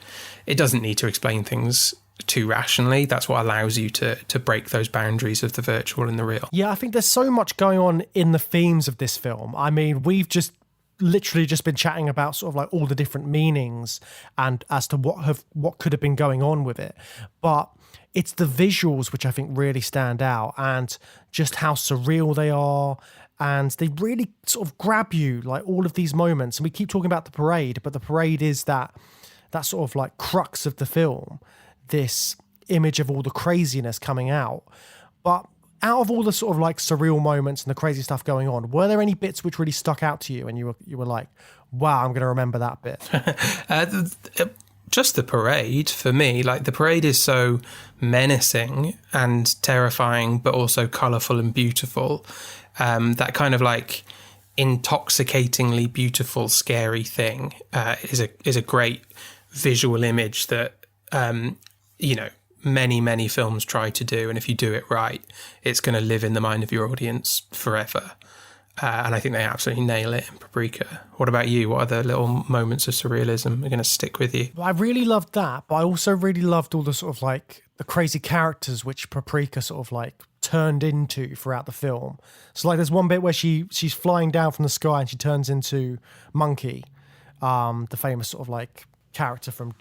explain things too rationally. That's what allows you to break those boundaries of the virtual and the real. Yeah, I think there's so much going on in the themes of this film. I mean, we've just literally just been chatting about sort of like all the different meanings and as to what could have been going on with it, but it's the visuals which I think really stand out, and just how surreal they are, and they really sort of grab you, like all of these moments. And we keep talking about the parade, but the parade is that sort of like crux of the film, this image of all the craziness coming out. But out of all the sort of like surreal moments and the crazy stuff going on, were there any bits which really stuck out to you and you were like, wow, I'm going to remember that bit? Just the parade for me. Like, the parade is so menacing and terrifying, but also colourful and beautiful. That kind of like intoxicatingly beautiful, scary thing is a great visual image that many films try to do, and if you do it right, it's going to live in the mind of your audience forever. And I think they absolutely nail it in Paprika. What about you? What other little moments of surrealism are going to stick with you? Well, I really loved that, but I also really loved all the sort of like the crazy characters which Paprika sort of like turned into throughout the film. So like there's one bit where she's flying down from the sky and she turns into Monkey, the famous sort of like character from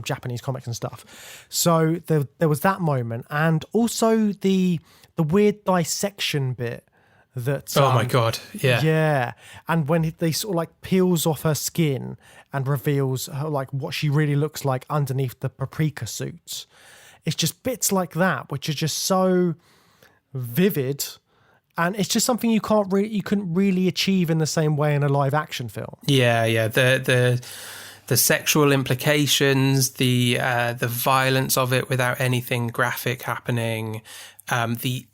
Japanese comics and stuff. So there was that moment, and also the weird dissection bit. Oh my god, yeah, and when they sort of like peels off her skin and reveals her, like what she really looks like underneath the Paprika suit. It's just bits like that which are just so vivid, and it's just something you couldn't really achieve in the same way in a live action film. Yeah, the sexual implications, the violence of it without anything graphic happening, the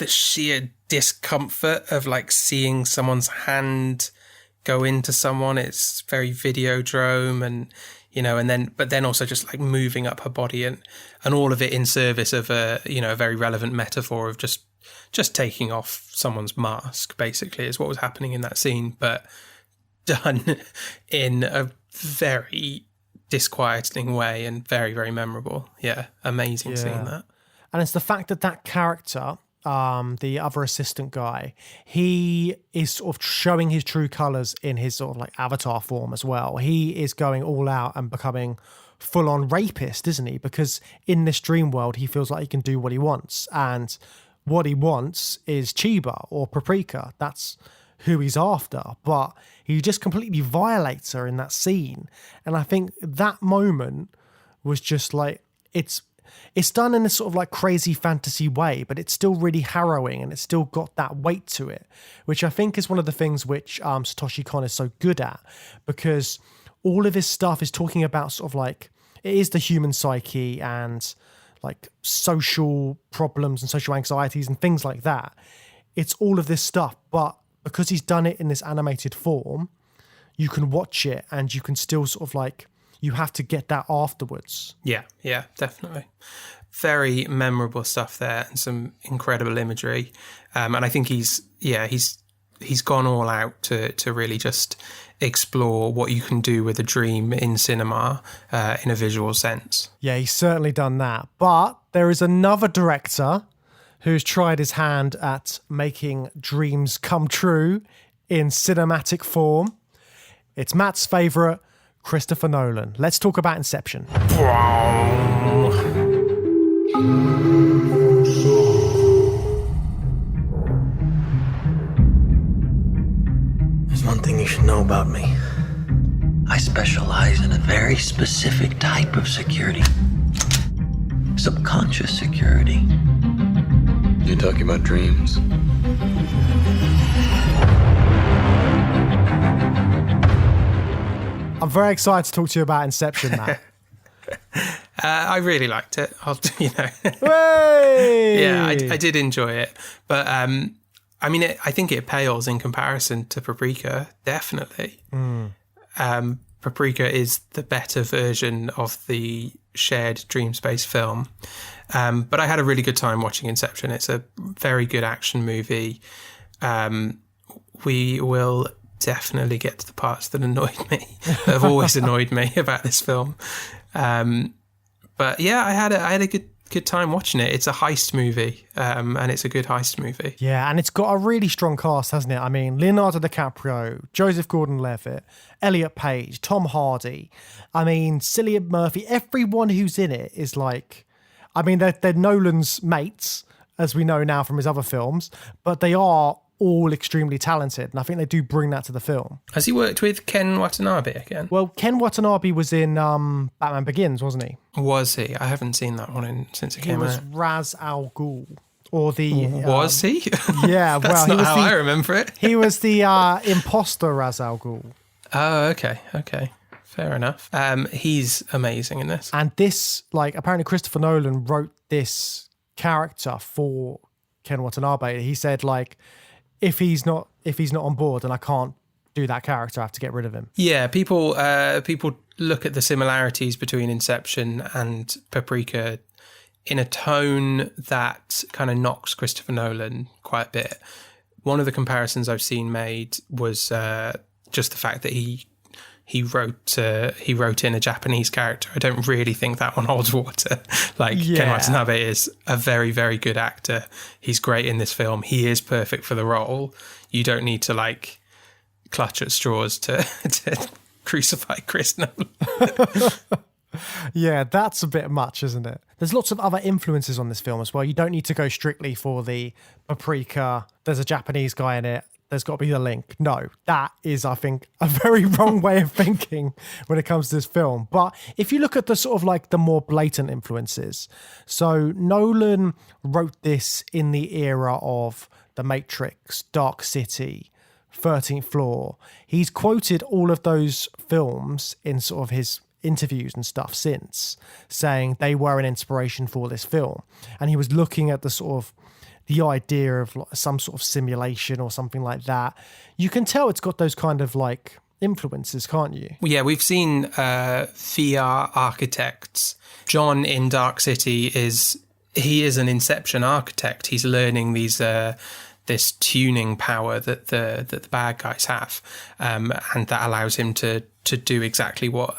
sheer discomfort of like seeing someone's hand go into someone. It's very Videodrome, and but then also just like moving up her body and all of it in service of a very relevant metaphor of just taking off someone's mask, basically, is what was happening in that scene, but done in a very disquieting way and very, very memorable. Yeah, amazing seeing that. And it's the fact that character, the other assistant guy, he is sort of showing his true colours in his sort of like avatar form as well. He is going all out and becoming full-on rapist, isn't he? Because in this dream world, he feels like he can do what he wants. And what he wants is Chiba or Paprika. That's who he's after. But he just completely violates her in that scene. And I think that moment was just like, it's done in a sort of like crazy fantasy way, but it's still really harrowing and it's still got that weight to it, which I think is one of the things which Satoshi Kon is so good at, because all of his stuff is talking about sort of like, it is the human psyche and like social problems and social anxieties and things like that. It's all of this stuff, but because he's done it in this animated form, you can watch it and you can still sort of like, you have to get that afterwards. Yeah, definitely. Very memorable stuff there and some incredible imagery. And I think he's he's gone all out to really just explore what you can do with a dream in cinema in a visual sense. Yeah, he's certainly done that. But there is another director who's tried his hand at making dreams come true in cinematic form. It's Matt's favourite, Christopher Nolan. Let's talk about Inception. There's one thing you should know about me. I specialize in a very specific type of security. Subconscious security. You're talking about dreams. I'm very excited to talk to you about Inception, Matt. I really liked it. Hey! Yeah, I did enjoy it. But I mean, I think it pales in comparison to Paprika, definitely. Paprika is the better version of the shared dream space film. But I had a really good time watching Inception. It's a very good action movie. We will definitely get to the parts that annoyed me, that have always annoyed me about this film. But yeah, I had a good time watching it. It's a heist movie, and it's a good heist movie. Yeah, and it's got a really strong cast, hasn't it? I mean, Leonardo DiCaprio, Joseph Gordon-Levitt, Elliot Page, Tom Hardy. I mean, Cillian Murphy. Everyone who's in it is like, I mean, they're Nolan's mates, as we know now from his other films, but they are all extremely talented, and I think they do bring that to the film. Has he worked with Ken Watanabe again? Well, Ken Watanabe was in Batman Begins, wasn't he? Was he? I haven't seen that one since it came out. He was Ra's al Ghul. Or the... Was he? Yeah, That's well... not how I remember it. He was the imposter Ra's al Ghul. Oh, okay. Fair enough. He's amazing in this. And this, like, apparently Christopher Nolan wrote this character for Ken Watanabe. He said, like, if he's not on board, then I can't do that character. I have to get rid of him. Yeah, people look at the similarities between Inception and Paprika in a tone that kind of knocks Christopher Nolan quite a bit. One of the comparisons I've seen made was just the fact that he wrote in a Japanese character. I don't really think that one holds water. Ken Watanabe is a very, very good actor. He's great in this film. He is perfect for the role. You don't need to like clutch at straws to crucify Chris Nolan. Yeah, that's a bit much, isn't it? There's lots of other influences on this film as well. You don't need to go strictly for the Paprika. There's a Japanese guy in it. There's got to be the link. No, that is, I think, a very wrong way of thinking when it comes to this film. But if you look at the sort of like the more blatant influences, so Nolan wrote this in the era of The Matrix, Dark City, 13th Floor. He's quoted all of those films in sort of his interviews and stuff since, saying they were an inspiration for this film. And he was looking at the sort of the idea of like some sort of simulation or something like that. You can tell it's got those kind of like influences, can't you? Well, yeah, we've seen VR architects. John in Dark City is an Inception architect. He's learning these this tuning power that the bad guys have, and that allows him to do exactly what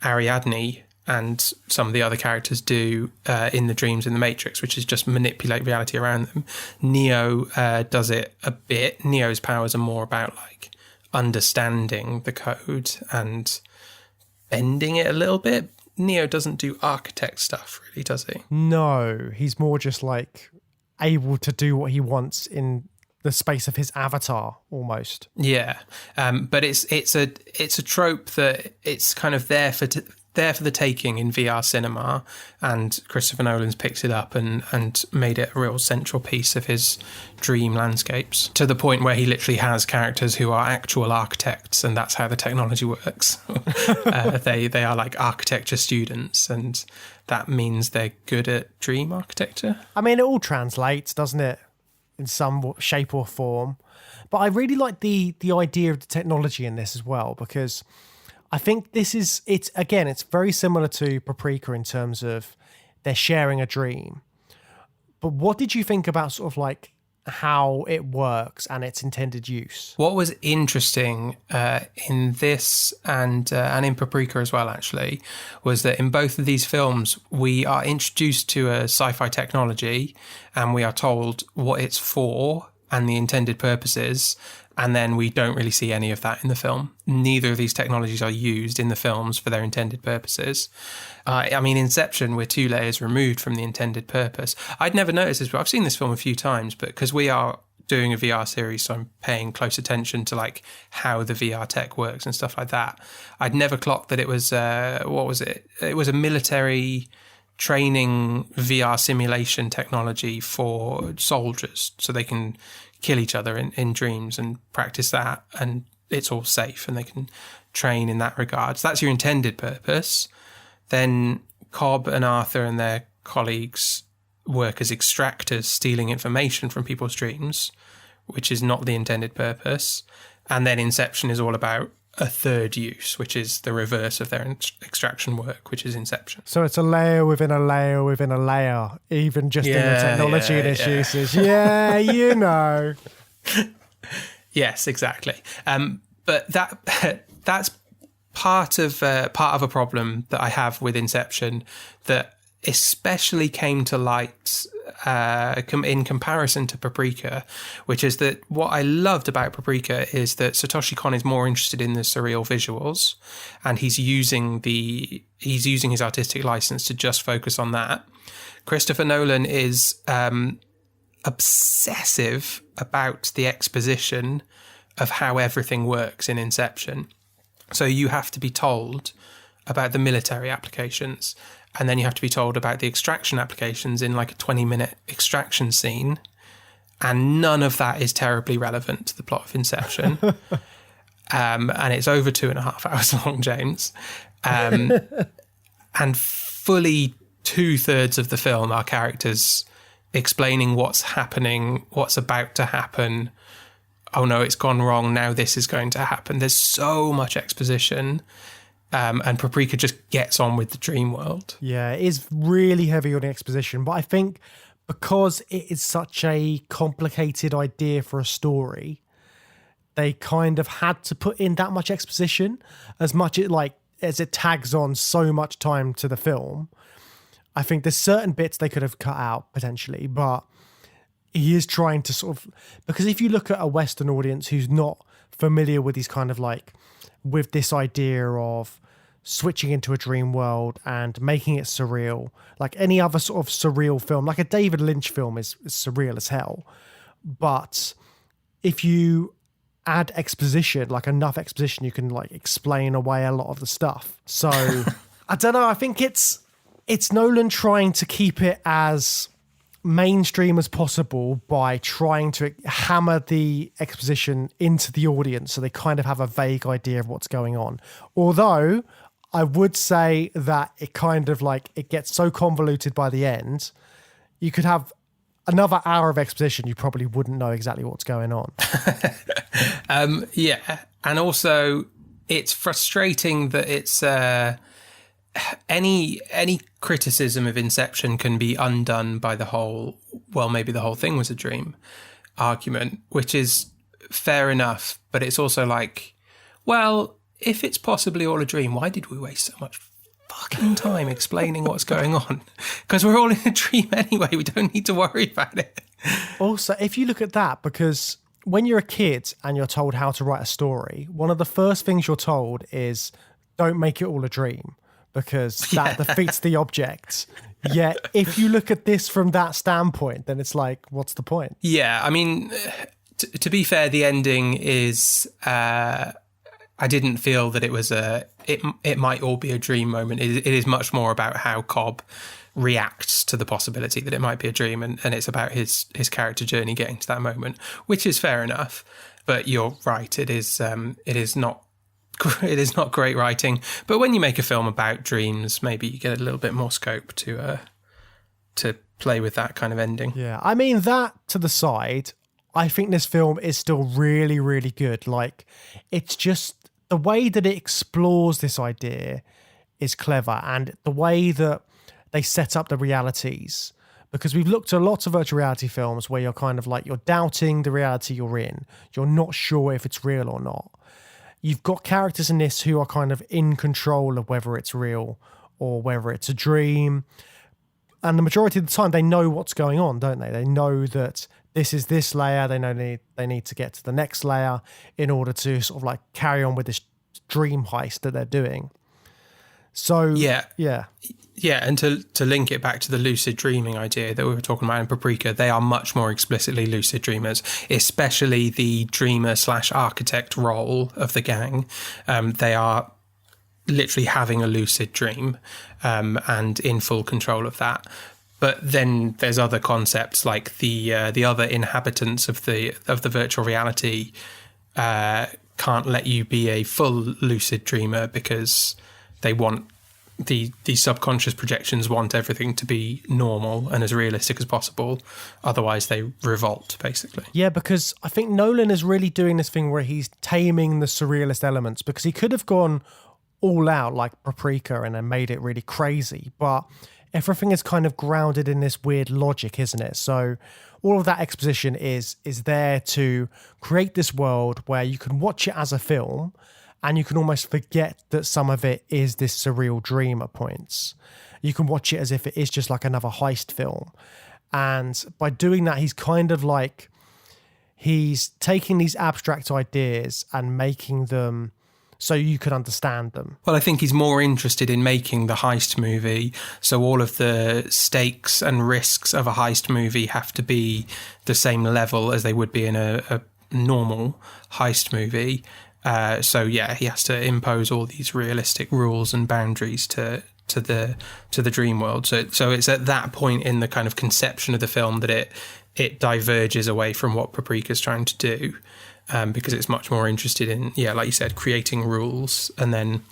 Ariadne and some of the other characters do in the dreams in the Matrix, which is just manipulate reality around them. Neo does it a bit. Neo's powers are more about like understanding the code and bending it a little bit. Neo doesn't do architect stuff, really, does he? No, he's more just like able to do what he wants in the space of his avatar, almost. Yeah, but it's a trope that it's kind of there for the taking in VR cinema, and Christopher Nolan's picked it up and made it a real central piece of his dream landscapes, to the point where he literally has characters who are actual architects, and that's how the technology works. They are like architecture students, and that means they're good at dream architecture. I mean, it all translates, doesn't it, in some shape or form? But I really like the idea of the technology in this as well, because I think it's very similar to Paprika in terms of they're sharing a dream. But what did you think about sort of like how it works and its intended use. What was interesting in this and in Paprika as well, actually, was that in both of these films, we are introduced to a sci-fi technology and we are told what it's for and the intended purposes, and then we don't really see any of that in the film. Neither of these technologies are used in the films for their intended purposes. I mean, Inception, we're 2 layers removed from the intended purpose. I'd never noticed this, but I've seen this film a few times, but because we are doing a VR series, so I'm paying close attention to like how the VR tech works and stuff like that. I'd never clocked that it was, what was it? It was a military training VR simulation technology for soldiers so they can kill each other in dreams and practice that, and it's all safe and they can train in that regard. So that's your intended purpose. Then Cobb and Arthur and their colleagues work as extractors, stealing information from people's dreams, which is not the intended purpose. And then Inception is all about a third use, which is the reverse of their extraction work, which is Inception. So it's a layer within a layer within a layer, even just in the technology and its uses. Yeah, you know. Yes, exactly. But that's part of a problem that I have with Inception that especially came to light in comparison to Paprika, which is that what I loved about Paprika is that Satoshi Kon is more interested in the surreal visuals, and he's using his artistic license to just focus on that. Christopher Nolan is obsessive about the exposition of how everything works in Inception. So you have to be told about the military applications, and then you have to be told about the extraction applications in like a 20-minute extraction scene. And none of that is terribly relevant to the plot of Inception. And it's over 2.5 hours long, James. And fully 2/3 of the film are characters explaining what's happening, what's about to happen. Oh no, it's gone wrong. Now this is going to happen. There's so much exposition. And Paprika just gets on with the dream world. Yeah, it is really heavy on the exposition, but I think because it is such a complicated idea for a story, they kind of had to put in that much exposition as it tags on so much time to the film. I think there's certain bits they could have cut out potentially, but he is trying to sort of, because if you look at a Western audience who's not familiar with these kind of like, with this idea of switching into a dream world and making it surreal, like any other sort of surreal film, like a David Lynch film is surreal as hell. But if you add exposition, like enough exposition, you can like explain away a lot of the stuff. So I don't know. I think it's Nolan trying to keep it as mainstream as possible by trying to hammer the exposition into the audience so they kind of have a vague idea of what's going on. Although I would say that it kind of like, it gets so convoluted by the end, you could have another hour of exposition, you probably wouldn't know exactly what's going on. Yeah. And also it's frustrating that it's any criticism of Inception can be undone by the whole, well, maybe the whole thing was a dream argument, which is fair enough. But it's also like, well, if it's possibly all a dream, why did we waste so much fucking time explaining what's going on? Because we're all in a dream anyway. We don't need to worry about it. Also, if you look at that, because when you're a kid and you're told how to write a story, one of the first things you're told is don't make it all a dream, because that defeats the object. Yet, if you look at this from that standpoint, then it's like, what's the point? Yeah, I mean, to be fair, the ending is... I didn't feel that it was it might all be a dream moment. It is much more about how Cobb reacts to the possibility that it might be a dream, and it's about his character journey getting to that moment, which is fair enough. But you're right, it is not great writing. But when you make a film about dreams, maybe you get a little bit more scope to play with that kind of ending. Yeah, I mean, that to the side, I think this film is still really, really good. Like, it's just the way that it explores this idea is clever, and the way that they set up the realities Because we've looked at lots of virtual reality films where you're kind of like, you're doubting the reality you're in. You're not sure if it's real or not. You've got characters in this who are kind of in control of whether it's real or whether it's a dream. And the majority of the time, they know what's going on, don't they? They know that this is this layer. They know they need to get to the next layer in order to sort of like carry on with this dream heist that they're doing. So, yeah. Yeah, and to link it back to the lucid dreaming idea that we were talking about in Paprika, they are much more explicitly lucid dreamers, especially the dreamer/architect role of the gang. They are literally having a lucid dream and in full control of that. But then there's other concepts like the other inhabitants of the virtual reality can't let you be a full lucid dreamer because they want the subconscious projections want everything to be normal and as realistic as possible. Otherwise, they revolt, basically. Yeah, because I think Nolan is really doing this thing where he's taming the surrealist elements, because he could have gone all out like Paprika and then made it really crazy, but everything is kind of grounded in this weird logic, isn't it? So all of that exposition is there to create this world where you can watch it as a film and you can almost forget that some of it is this surreal dream at points. You can watch it as if it is just like another heist film. And by doing that, he's kind of like, he's taking these abstract ideas and making them so you can understand them. Well, I think he's more interested in making the heist movie, so all of the stakes and risks of a heist movie have to be the same level as they would be in a normal heist movie. So yeah, he has to impose all these realistic rules and boundaries to the dream world. So it's at that point in the kind of conception of the film that it diverges away from what Paprika's trying to do. Because it's much more interested in, yeah, like you said, creating rules and then,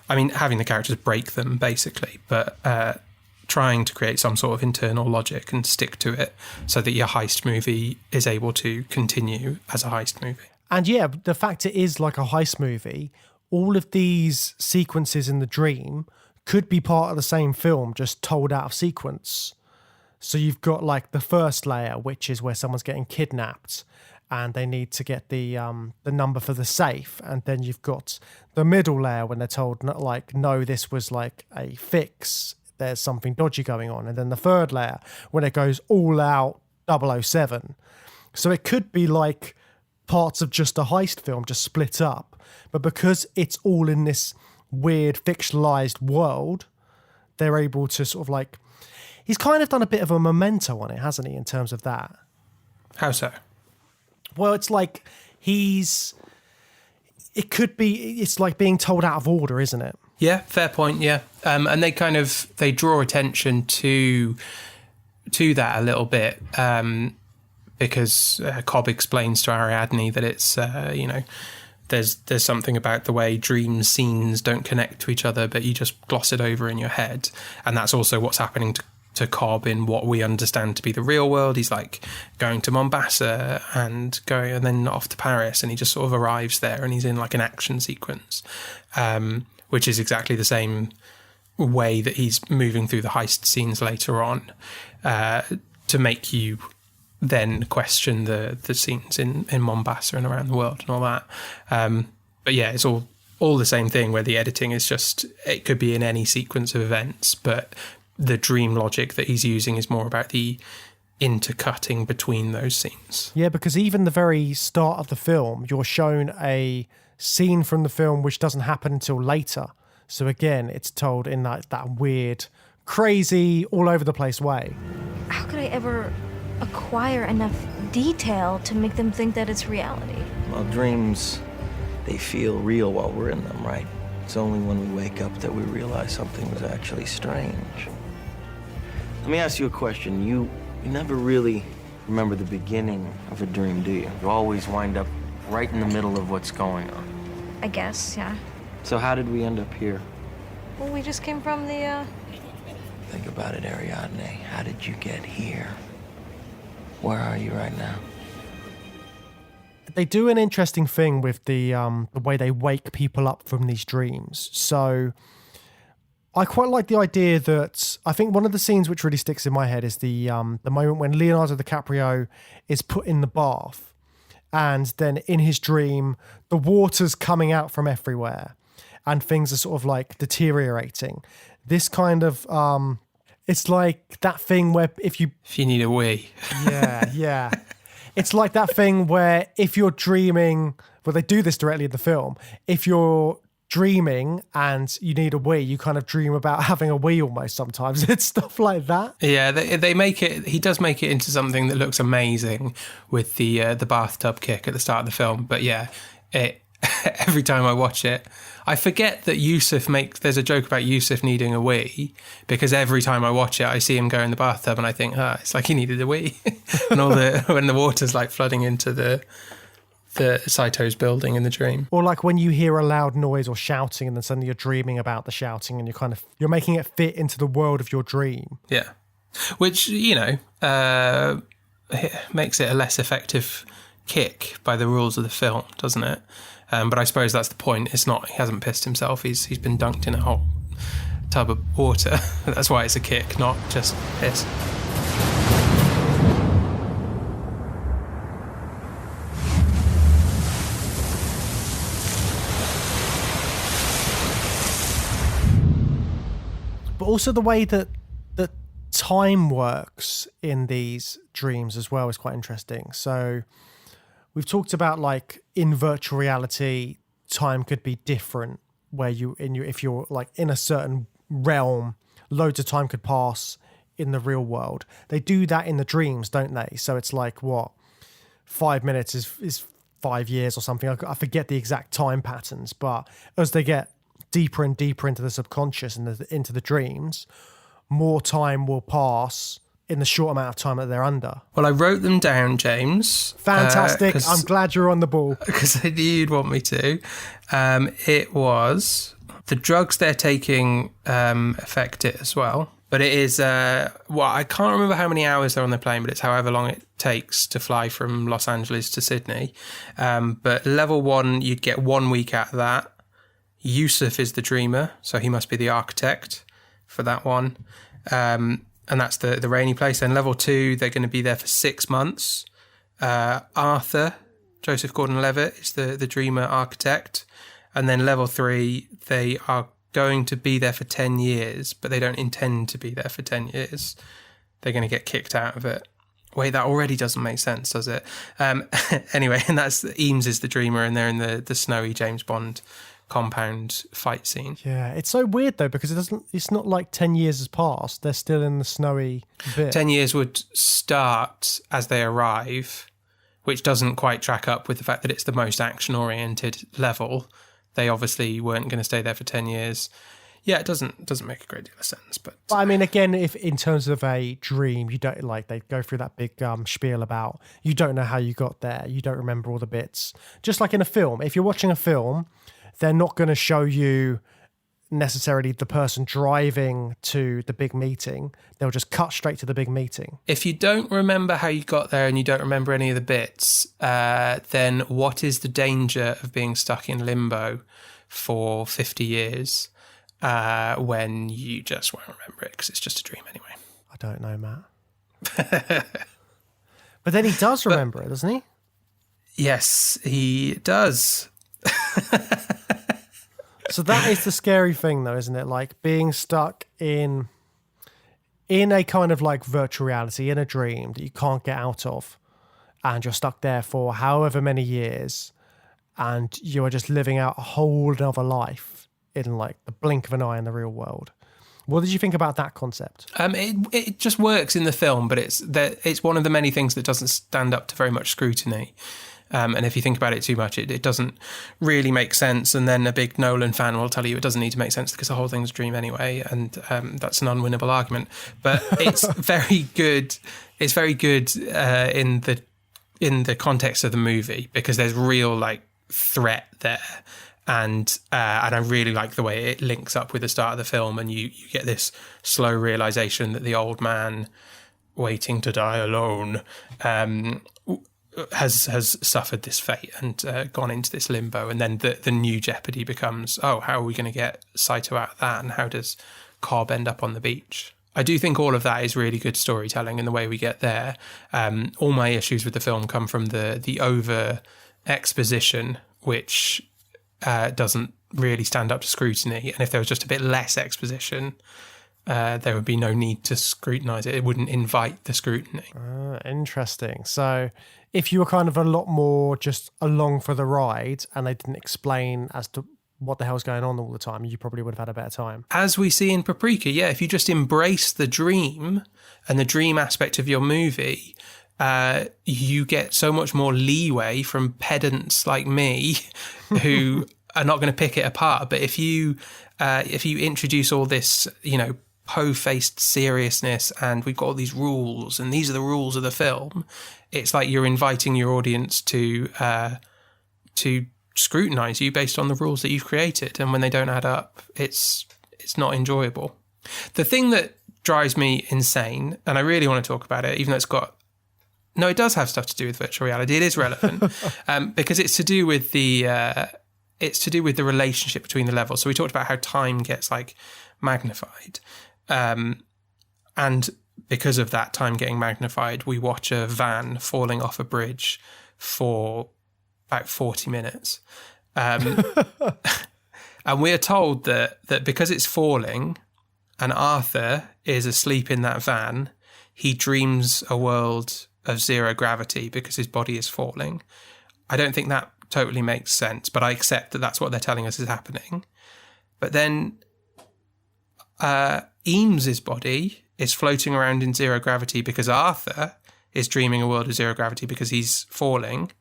I mean, having the characters break them, basically, but trying to create some sort of internal logic and stick to it so that your heist movie is able to continue as a heist movie. And yeah, the fact it is like a heist movie, all of these sequences in the dream could be part of the same film, just told out of sequence. So you've got like the first layer, which is where someone's getting kidnapped and they need to get the number for the safe. And then you've got the middle layer when they're told, like, no, this was like a fix. There's something dodgy going on. And then the third layer when it goes all out 007. So it could be like parts of just a heist film just split up. But because it's all in this weird fictionalized world, they're able to sort of like... He's kind of done a bit of a memento on it, hasn't he, in terms of that? How so? Well, it's like it's like being told out of order, isn't it? Yeah, fair point, yeah. And they draw attention to that a little bit because Cobb explains to Ariadne that it's, there's something about the way dream scenes don't connect to each other, but you just gloss it over in your head. And that's also what's happening to Cobb in what we understand to be the real world. He's like going to Mombasa and then off to Paris, and he just sort of arrives there and he's in like an action sequence, which is exactly the same way that he's moving through the heist scenes later on, to make you then question the scenes in Mombasa and around the world and all that. But yeah, it's all the same thing where the editing is just, it could be in any sequence of events, but the dream logic that he's using is more about the intercutting between those scenes. Yeah, because even the very start of the film, you're shown a scene from the film which doesn't happen until later. So again, it's told in that weird, crazy, all over the place way. How could I ever acquire enough detail to make them think that it's reality? Well, dreams, they feel real while we're in them, right? It's only when we wake up that we realize something was actually strange. Let me ask you a question. You never really remember the beginning of a dream, do you? You always wind up right in the middle of what's going on. I guess, yeah. So how did we end up here? Well, we just came from the, Think about it, Ariadne. How did you get here? Where are you right now? They do an interesting thing with the way they wake people up from these dreams. So I quite like the idea that I think one of the scenes which really sticks in my head is the moment when Leonardo DiCaprio is put in the bath, and then in his dream, the water's coming out from everywhere, and things are sort of like deteriorating. This kind of it's like that thing where if you need a wee, yeah. It's like that thing where if you're dreaming, well, they do this directly in the film. If you're dreaming and you need a wee, you kind of dream about having a wee almost sometimes. It's stuff like that. Yeah, they make it, he does make it into something that looks amazing with the bathtub kick at the start of the film. But yeah, every time I watch it, I forget that there's a joke about Yusuf needing a wee, because every time I watch it, I see him go in the bathtub and I think, it's like he needed a wee. And when the water's like flooding into the Saito's building in the dream. Or like when you hear a loud noise or shouting and then suddenly you're dreaming about the shouting and you're making it fit into the world of your dream. Yeah. Which, makes it a less effective kick by the rules of the film, doesn't it? But I suppose that's the point. It's not, he hasn't pissed himself. He's been dunked in a whole tub of water. That's why it's a kick, not just piss. But also the way that time works in these dreams as well is quite interesting. So we've talked about like in virtual reality, time could be different where if you're like in a certain realm, loads of time could pass in the real world. They do that in the dreams, don't they? So it's like 5 minutes is 5 years or something. I forget the exact time patterns, but as they get deeper and deeper into the subconscious and into the dreams, more time will pass in the short amount of time that they're under. Well, I wrote them down, James. Fantastic. I'm glad you're on the ball. Because I knew you'd want me to. It was the drugs they're taking affect it as well. But it is, I can't remember how many hours they're on the plane, but it's however long it takes to fly from Los Angeles to Sydney. But level 1, you'd get 1 week out of that. Yusuf is the dreamer, so he must be the architect for that one. And that's the rainy place. Then level 2, they're going to be there for 6 months. Arthur, Joseph Gordon-Levitt, is the dreamer architect. And then level 3, they are going to be there for 10 years, but they don't intend to be there for 10 years. They're going to get kicked out of it. Wait, that already doesn't make sense, does it? Anyway, and that's Eames is the dreamer, and they're in the snowy James Bond compound fight scene. Yeah, it's so weird though, because it's not like 10 years has passed. They're still in the snowy bit. 10 years would start as they arrive, which doesn't quite track up with the fact that it's the most action-oriented level. They obviously weren't going to stay there for 10 years. Yeah, it doesn't make a great deal of sense. But I mean, again, if in terms of a dream, you don't they go through that big spiel about you don't know how you got there, you don't remember all the bits. Just like in a film, if you're watching a film, they're not going to show you necessarily the person driving to the big meeting. They'll just cut straight to the big meeting. If you don't remember how you got there and you don't remember any of the bits, then what is the danger of being stuck in limbo for 50 years when you just won't remember it because it's just a dream anyway? I don't know, Matt. But then he does remember it, doesn't he? Yes, he does. So that is the scary thing though, isn't it? Like being stuck in a kind of like virtual reality, in a dream that you can't get out of, and you're stuck there for however many years, and you are just living out a whole other life in like the blink of an eye in the real world. What did you think about that concept? It just works in the film, but it's one of the many things that doesn't stand up to very much scrutiny. And if you think about it too much, it doesn't really make sense. And then a big Nolan fan will tell you it doesn't need to make sense because the whole thing's a dream anyway. And that's an unwinnable argument. But it's very good. It's very good in the context of the movie because there's real like threat there. And I really like the way it links up with the start of the film. And you get this slow realization that the old man waiting to die alone has suffered this fate and gone into this limbo. And then the new jeopardy becomes, how are we going to get Saito out of that? And how does Cobb end up on the beach? I do think all of that is really good storytelling in the way we get there. All my issues with the film come from the over exposition, which doesn't really stand up to scrutiny. And if there was just a bit less exposition, there would be no need to scrutinise it. It wouldn't invite the scrutiny. Interesting. So if you were kind of a lot more just along for the ride and they didn't explain as to what the hell's going on all the time, you probably would have had a better time. As we see in Paprika, yeah, if you just embrace the dream and the dream aspect of your movie, you get so much more leeway from pedants like me who are not going to pick it apart. But if you introduce all this, po-faced seriousness and we've got all these rules and these are the rules of the film, it's like you're inviting your audience to scrutinize you based on the rules that you've created, and when they don't add up, it's not enjoyable. The thing that drives me insane, and I really want to talk about it, even though it does have stuff to do with virtual reality. It is relevant because it's to do with the relationship between the levels. So we talked about how time gets magnified, and because of that time getting magnified, we watch a van falling off a bridge for about 40 minutes. And we're told that because it's falling and Arthur is asleep in that van, he dreams a world of zero gravity because his body is falling. I don't think that totally makes sense, but I accept that that's what they're telling us is happening. But then Eames's body is floating around in zero gravity because Arthur is dreaming a world of zero gravity because he's falling.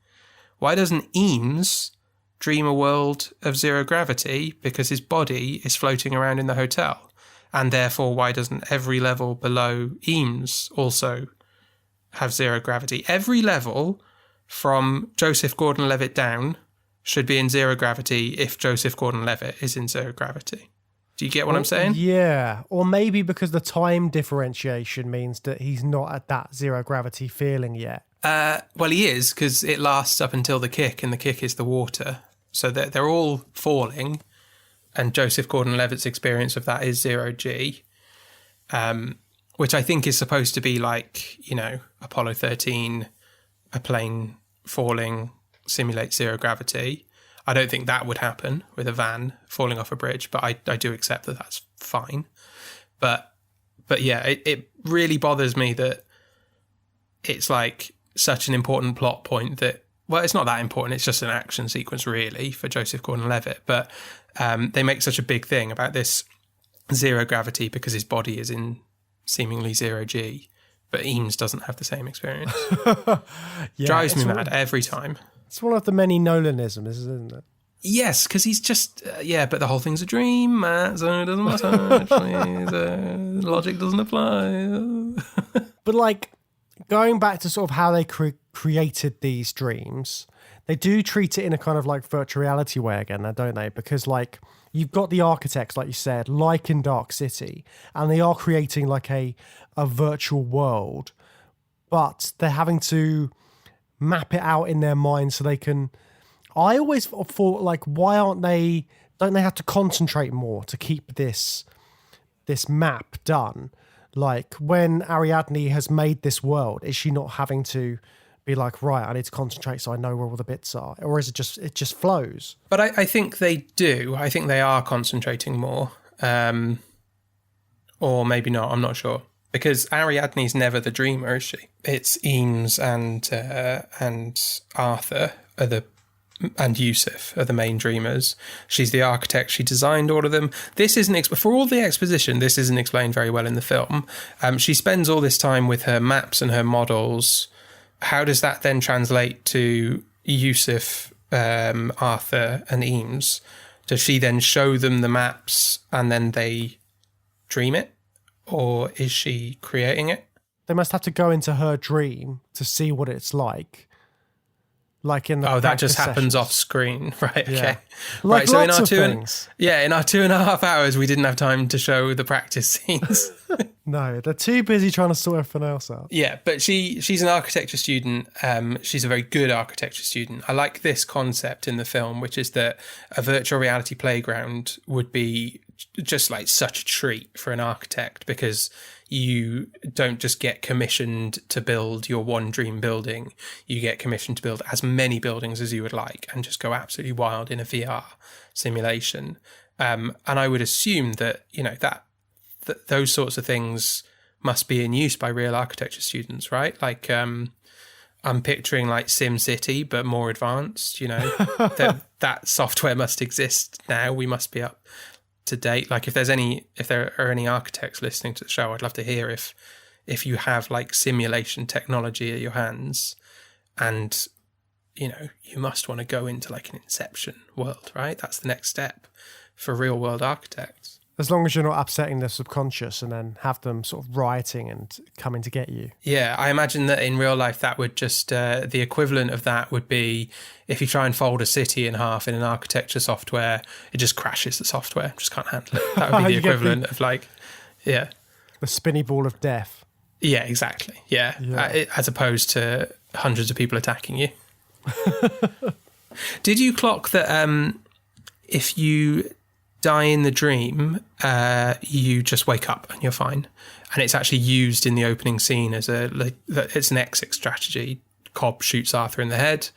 Why doesn't Eames dream a world of zero gravity because his body is floating around in the hotel? And therefore, why doesn't every level below Eames also have zero gravity? Every level from Joseph Gordon-Levitt down should be in zero gravity if Joseph Gordon-Levitt is in zero gravity. Do you get what I'm saying? Yeah. Or maybe because the time differentiation means that he's not at that zero gravity feeling yet. Well, he is, because it lasts up until the kick, and the kick is the water. So they're all falling, and Joseph Gordon-Levitt's experience of that is zero G, which I think is supposed to be Apollo 13, a plane falling simulates zero gravity. I don't think that would happen with a van falling off a bridge, but I do accept that that's fine. But yeah, it really bothers me that it's such an important plot point that, well, it's not that important. It's just an action sequence, really, for Joseph Gordon-Levitt. But they make such a big thing about this zero gravity because his body is in seemingly zero G. But Eames doesn't have the same experience. Drives me mad every time. It's one of the many Nolanisms, isn't it? Yes, because he's just, but the whole thing's a dream, Matt, so it doesn't matter. Actually, logic doesn't apply. But going back to sort of how they created these dreams, they do treat it in a kind of virtual reality way again, don't they? Because you've got the architects, like you said, like in Dark City, and they are creating a virtual world, but they're having to map it out in their mind so they can. I always thought why don't they have to concentrate more to keep this map done? When Ariadne has made this world, is she not having to be right, I need to concentrate so I know where all the bits are? Or is it just flows? But I think they do. I think they are concentrating more. Or maybe not, I'm not sure. Because Ariadne's never the dreamer, is she? It's Eames and Arthur and Yusuf are the main dreamers. She's the architect. She designed all of them. This isn't for all the exposition. This isn't explained very well in the film. She spends all this time with her maps and her models. How does that then translate to Yusuf, Arthur, and Eames? Does she then show them the maps and then they dream it, or is she creating it? They must have to go into her dream to see what it's like. In the that just happens sessions. Off screen, right? Yeah. Okay, right. So in our things. in our 2.5 hours, we didn't have time to show the practice scenes. No, they're too busy trying to sort everything else out. Yeah, but she's an architecture student. She's a very good architecture student. I like this concept in the film, which is that a virtual reality playground would be just like such a treat for an architect, because you don't just get commissioned to build your one dream building. You get commissioned to build as many buildings as you would like and just go absolutely wild in a VR simulation. And I would assume that, that those sorts of things must be in use by real architecture students, right? Like, I'm picturing like SimCity, but more advanced, that software must exist now. We must be up to date. Like, if there are any architects listening to the show, I'd love to hear if you have like simulation technology at your hands, and you must want to go into like an Inception world, right? That's the next step for real world architects. As long as you're not upsetting their subconscious and then have them sort of rioting and coming to get you. Yeah, I imagine that in real life that would just, the equivalent of that would be if you try and fold a city in half in an architecture software, it just crashes the software, just can't handle it. That would be the equivalent of like, yeah. The spinny ball of death. Yeah, exactly. Yeah. As opposed to hundreds of people attacking you. Did you clock that if you die in the dream, you just wake up and you're fine? And it's actually used in the opening scene as it's an exit strategy. Cobb shoots Arthur in the head.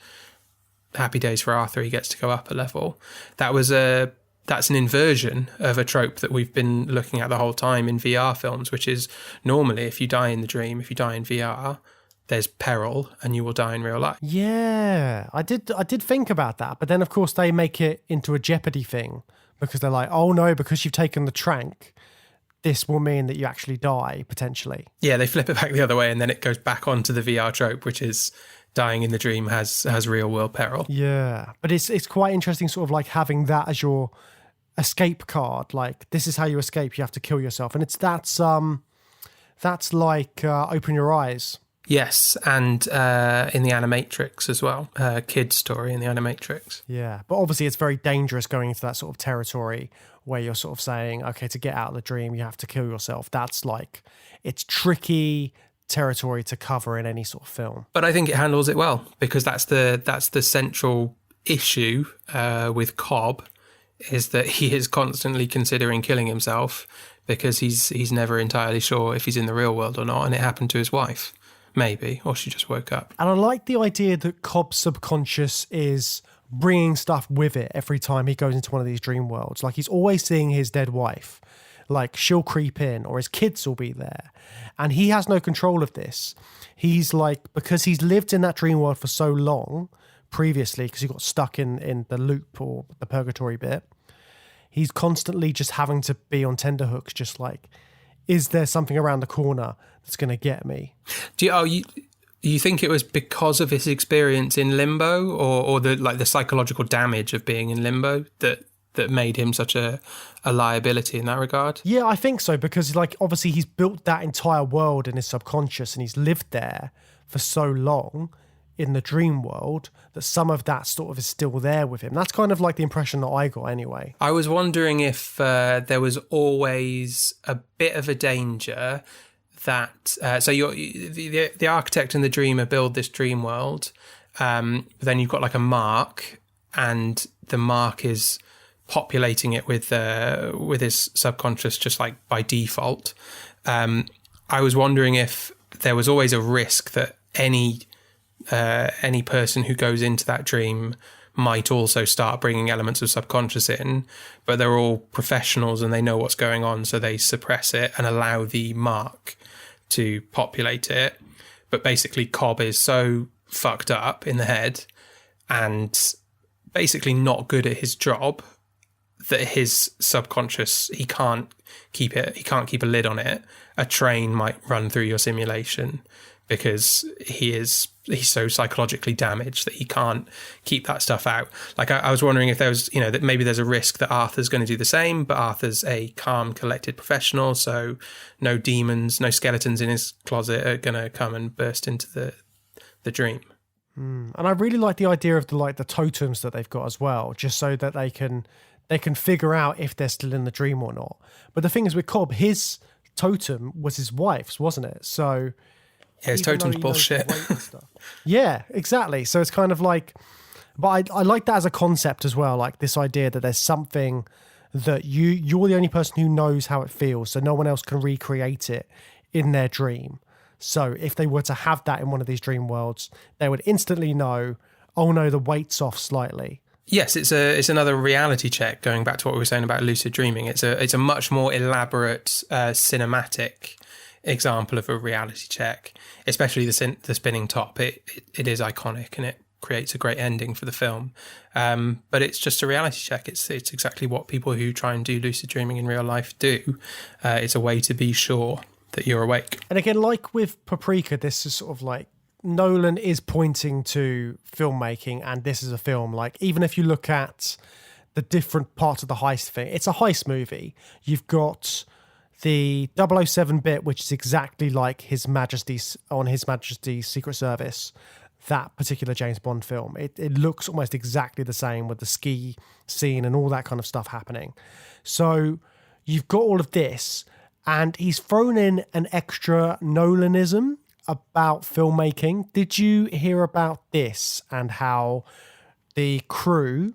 Happy days for Arthur, he gets to go up a level. That's an inversion of a trope that we've been looking at the whole time in VR films, which is normally if you die in the dream, if you die in VR, there's peril and you will die in real life. Yeah, I did think about that, but then of course they make it into a Jeopardy thing, because they're like, oh no, because you've taken the trank, this will mean that you actually die, potentially. Yeah, they flip it back the other way, and then it goes back onto the VR trope, which is dying in the dream has real world peril. Yeah, but it's quite interesting sort of like having that as your escape card. Like, this is how you escape, you have to kill yourself. And that's like Open Your Eyes. Yes, and in the Animatrix as well. Kid's story in the Animatrix. Yeah, but obviously it's very dangerous going into that sort of territory where you're sort of saying, okay, to get out of the dream, you have to kill yourself. That's like, it's tricky territory to cover in any sort of film. But I think it handles it well, because that's the central issue with Cobb, is that he is constantly considering killing himself because he's never entirely sure if he's in the real world or not, and it happened to his wife. Maybe, or she just woke up. And I like the idea that Cobb's subconscious is bringing stuff with it every time he goes into one of these dream worlds. Like, he's always seeing his dead wife. Like, she'll creep in, or his kids will be there. And he has no control of this. He's like, because he's lived in that dream world for so long previously, because he got stuck in the loop or the purgatory bit, he's constantly just having to be on tenterhooks, just like, is there something around the corner that's going to get me? You think it was because of his experience in limbo, or the psychological damage of being in limbo that made him such a liability in that regard? Yeah, I think so, because like obviously he's built that entire world in his subconscious and he's lived there for so long in the dream world that some of that sort of is still there with him. That's kind of like the impression that I got anyway. I was wondering if there was always a bit of a danger that so the architect and the dreamer build this dream world, but then you've got like a mark, and the mark is populating it with his subconscious just like by default. I was wondering if there was always a risk that any person who goes into that dream might also start bringing elements of subconscious in, but they're all professionals and they know what's going on, so they suppress it and allow the mark to populate it. But basically Cobb is so fucked up in the head and basically not good at his job that his subconscious, he can't keep a lid on it. A train might run through your simulation because he's so psychologically damaged that he can't keep that stuff out. Like, I was wondering if there was, that maybe there's a risk that Arthur's going to do the same, but Arthur's a calm, collected professional, so no demons, no skeletons in his closet are going to come and burst into the dream. And I really like the idea of the totems that they've got as well, just so that they can figure out if they're still in the dream or not. But the thing is with Cobb, his totem was his wife's, wasn't it? So yeah, his totem's bullshit. Yeah, exactly. So it's kind of like, but I like that as a concept as well. Like this idea that there's something that you're the only person who knows how it feels, so no one else can recreate it in their dream. So if they were to have that in one of these dream worlds, they would instantly know, oh no, the weight's off slightly. Yes, it's another reality check. Going back to what we were saying about lucid dreaming, it's a much more elaborate cinematic example of a reality check, especially the spinning top. It is iconic and it creates a great ending for the film. But it's just a reality check. It's exactly what people who try and do lucid dreaming in real life do. It's a way to be sure that you're awake. And again, like with Paprika, this is sort of like Nolan is pointing to filmmaking, and this is a film. Like, even if you look at the different parts of the heist thing, it's a heist movie. You've got the 007 bit, which is exactly like His Majesty's Secret Service, that particular James Bond film. It looks almost exactly the same with the ski scene and all that kind of stuff happening. So you've got all of this, and he's thrown in an extra Nolanism about filmmaking. Did you hear about this and how the crew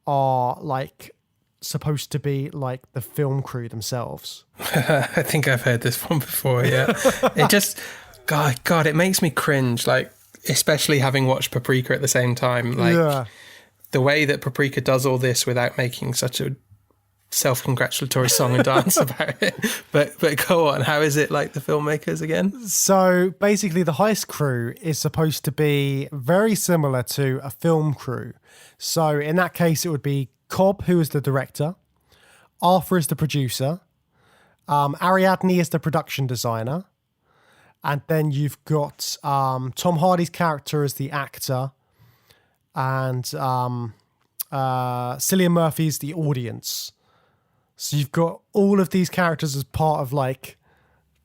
are like supposed to be like the film crew themselves? I think I've heard this one before, yeah. It just, God, it makes me cringe, like, especially having watched Paprika at the same time. Like, the way that Paprika does all this without making such a self-congratulatory song and dance about it. But go on, how is it like the filmmakers again? So basically the heist crew is supposed to be very similar to a film crew. So in that case, it would be Cobb, who is the director, Arthur is the producer, Ariadne is the production designer, and then you've got Tom Hardy's character as the actor, and Cillian Murphy's the audience. So you've got all of these characters as part of like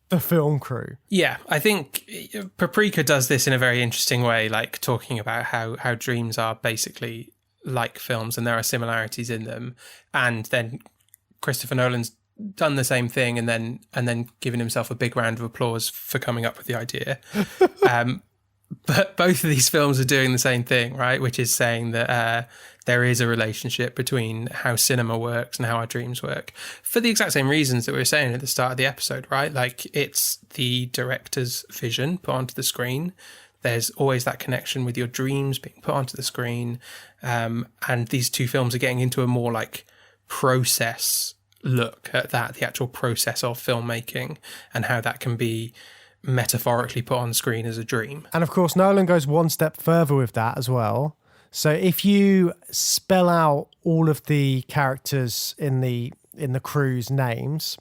the film crew. Yeah, I think Paprika does this in a very interesting way, like talking about how dreams are basically like films and there are similarities in them. And then Christopher Nolan's done the same thing and then given himself a big round of applause for coming up with the idea. But both of these films are doing the same thing, right? Which is saying that there is a relationship between how cinema works and how our dreams work for the exact same reasons that we were saying at the start of the episode, right? Like, it's the director's vision put onto the screen. There's always that connection with your dreams being put onto the screen. And these two films are getting into a more like process look at that, the actual process of filmmaking and how that can be metaphorically put on screen as a dream. And of course, Nolan goes one step further with that as well. So if you spell out all of the characters in the crew's names,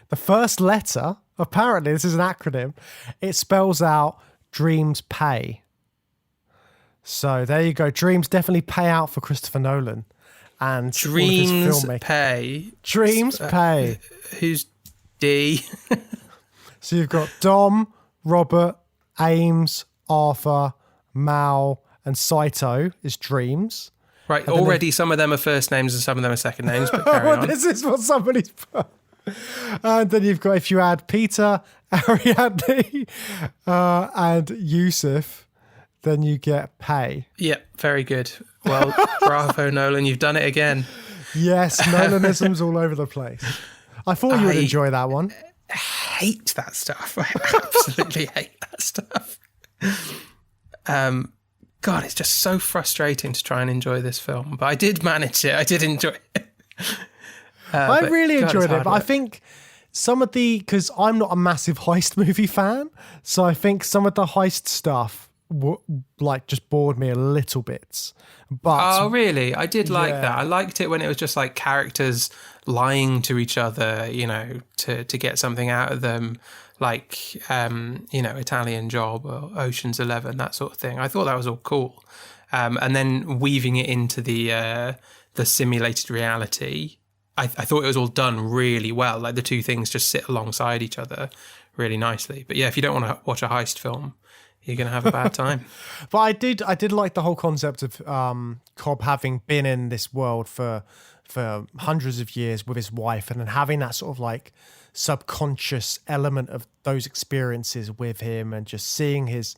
the first letter, apparently this is an acronym, it spells out dreams pay. So there you go. Dreams definitely pay out for Christopher Nolan. And dreams pay. Dreams pay. Who's D? So you've got Dom, Robert, Ames, Arthur, Mal, and Saito is dreams. Right, already some of them are first names and some of them are second names, but carry on. This is what somebody's put. And then you've got, if you add Peter, Ariadne, and Yusuf, then you get pay. Yeah, very good. Well, bravo, Nolan, you've done it again. Yes, Nolanism's all over the place. I thought you would enjoy that one. Hate that stuff. I absolutely hate that stuff. God, it's just so frustrating to try and enjoy this film. But I did manage it. I did enjoy it. I really enjoyed it. But I think some of because I'm not a massive heist movie fan, so I think some of the heist stuff just bored me a little bit. But oh, really? I did like that. I liked it when it was just like characters lying to each other, you know, to get something out of them, like, you know, Italian Job or Ocean's 11, that sort of thing. I thought that was all cool. And then weaving it into the simulated reality, I thought it was all done really well. Like the two things just sit alongside each other really nicely. But yeah, if you don't want to watch a heist film, you're going to have a bad time. But I did like the whole concept of Cobb having been in this world for for hundreds of years with his wife, and then having that sort of like subconscious element of those experiences with him, and just seeing his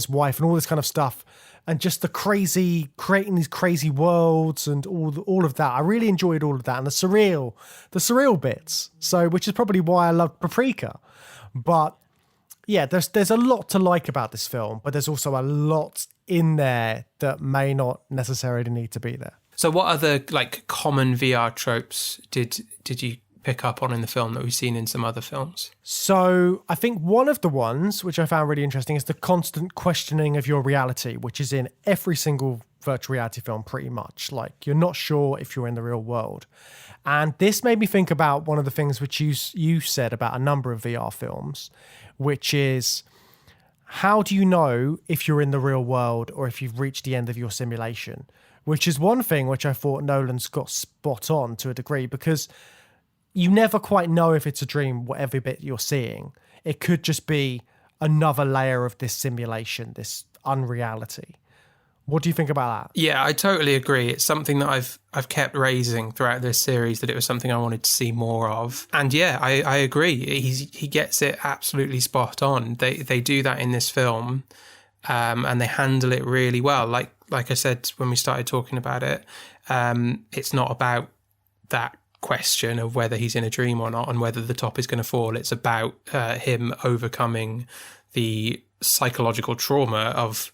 wife and all this kind of stuff, and just creating these crazy worlds and all of that. I really enjoyed all of that, and the surreal bits. So, which is probably why I love Paprika. But yeah, there's a lot to like about this film, but there's also a lot in there that may not necessarily need to be there. So what other like common VR tropes did you pick up on in the film that we've seen in some other films? So I think one of the ones which I found really interesting is the constant questioning of your reality, which is in every single virtual reality film pretty much. Like, you're not sure if you're in the real world. And this made me think about one of the things which you said about a number of VR films, which is, how do you know if you're in the real world or if you've reached the end of your simulation? Which is one thing which I thought Nolan's got spot on to a degree, because you never quite know if it's a dream, whatever bit you're seeing. It could just be another layer of this simulation, this unreality. What do you think about that? Yeah, I totally agree. It's something that I've kept raising throughout this series, that it was something I wanted to see more of. And yeah, I agree. He gets it absolutely spot on. They do that in this film, and they handle it really well. Like I said when we started talking about it, it's not about that question of whether he's in a dream or not and whether the top is going to fall. It's about him overcoming the psychological trauma of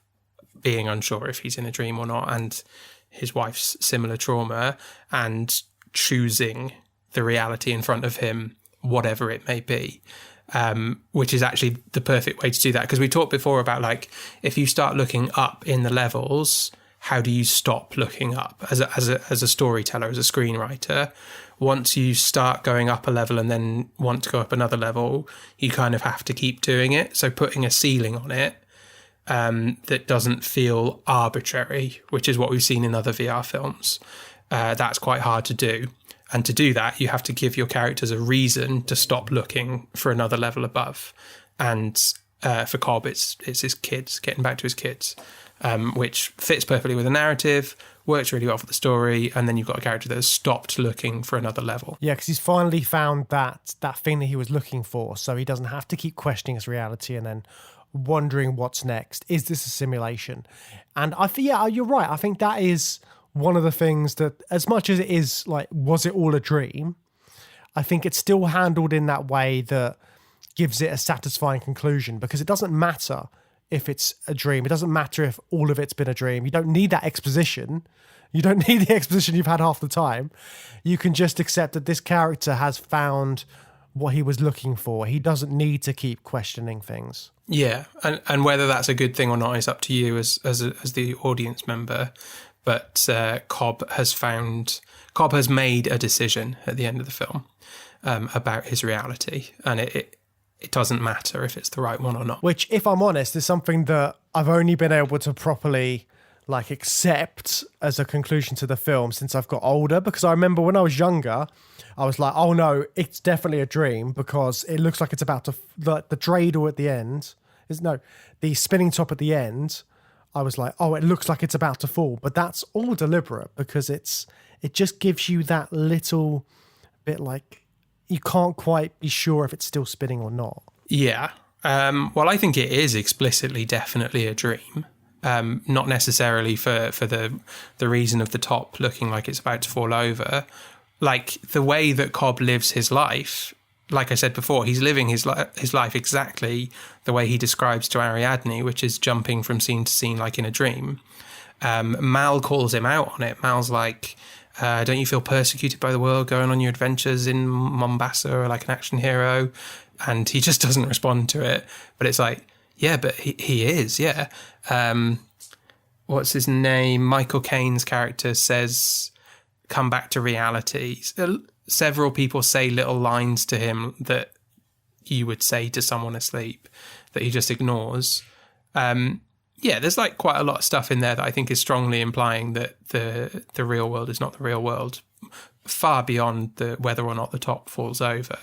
being unsure if he's in a dream or not, and his wife's similar trauma, and choosing the reality in front of him, whatever it may be. Which is actually the perfect way to do that, because we talked before about, like, if you start looking up in the levels, how do you stop looking up as a storyteller, as a screenwriter? Once you start going up a level and then want to go up another level, you kind of have to keep doing it. So putting a ceiling on it that doesn't feel arbitrary, which is what we've seen in other VR films, that's quite hard to do. And to do that, you have to give your characters a reason to stop looking for another level above. And for Cobb, it's his kids, getting back to his kids, which fits perfectly with the narrative, works really well for the story, and then you've got a character that has stopped looking for another level. Yeah, because he's finally found that thing that he was looking for, so he doesn't have to keep questioning his reality and then wondering what's next. Is this a simulation? And I think, yeah, you're right. I think that is one of the things that, as much as it is like, was it all a dream? I think it's still handled in that way that gives it a satisfying conclusion, because it doesn't matter if it's a dream. It doesn't matter if all of it's been a dream. You don't need that exposition. You don't need the exposition you've had half the time. You can just accept that this character has found what he was looking for. He doesn't need to keep questioning things. Yeah, and whether that's a good thing or not is up to you as the audience member. But Cobb has made a decision at the end of the film about his reality, and it doesn't matter if it's the right one or not. Which, if I'm honest, is something that I've only been able to properly accept as a conclusion to the film since I've got older. Because I remember when I was younger, I was like, oh no, it's definitely a dream, because it looks like it's about to, the dreidel at the end, the spinning top at the end, I was like, oh, it looks like it's about to fall. But that's all deliberate, because it just gives you that little bit, like, you can't quite be sure if it's still spinning or not. Yeah. Well, I think it is explicitly definitely a dream. Not necessarily for the reason of the top looking like it's about to fall over. Like, the way that Cobb lives his life, like I said before, he's living his life exactly the way he describes to Ariadne, which is jumping from scene to scene like in a dream. Mal calls him out on it. Mal's like, don't you feel persecuted by the world going on your adventures in Mombasa or like an action hero? And he just doesn't respond to it. But it's like, yeah, but he is, yeah. What's his name? Michael Caine's character says, come back to reality. Several people say little lines to him that you would say to someone asleep that he just ignores. Yeah, there's like quite a lot of stuff in there that I think is strongly implying that the real world is not the real world, far beyond whether or not the top falls over.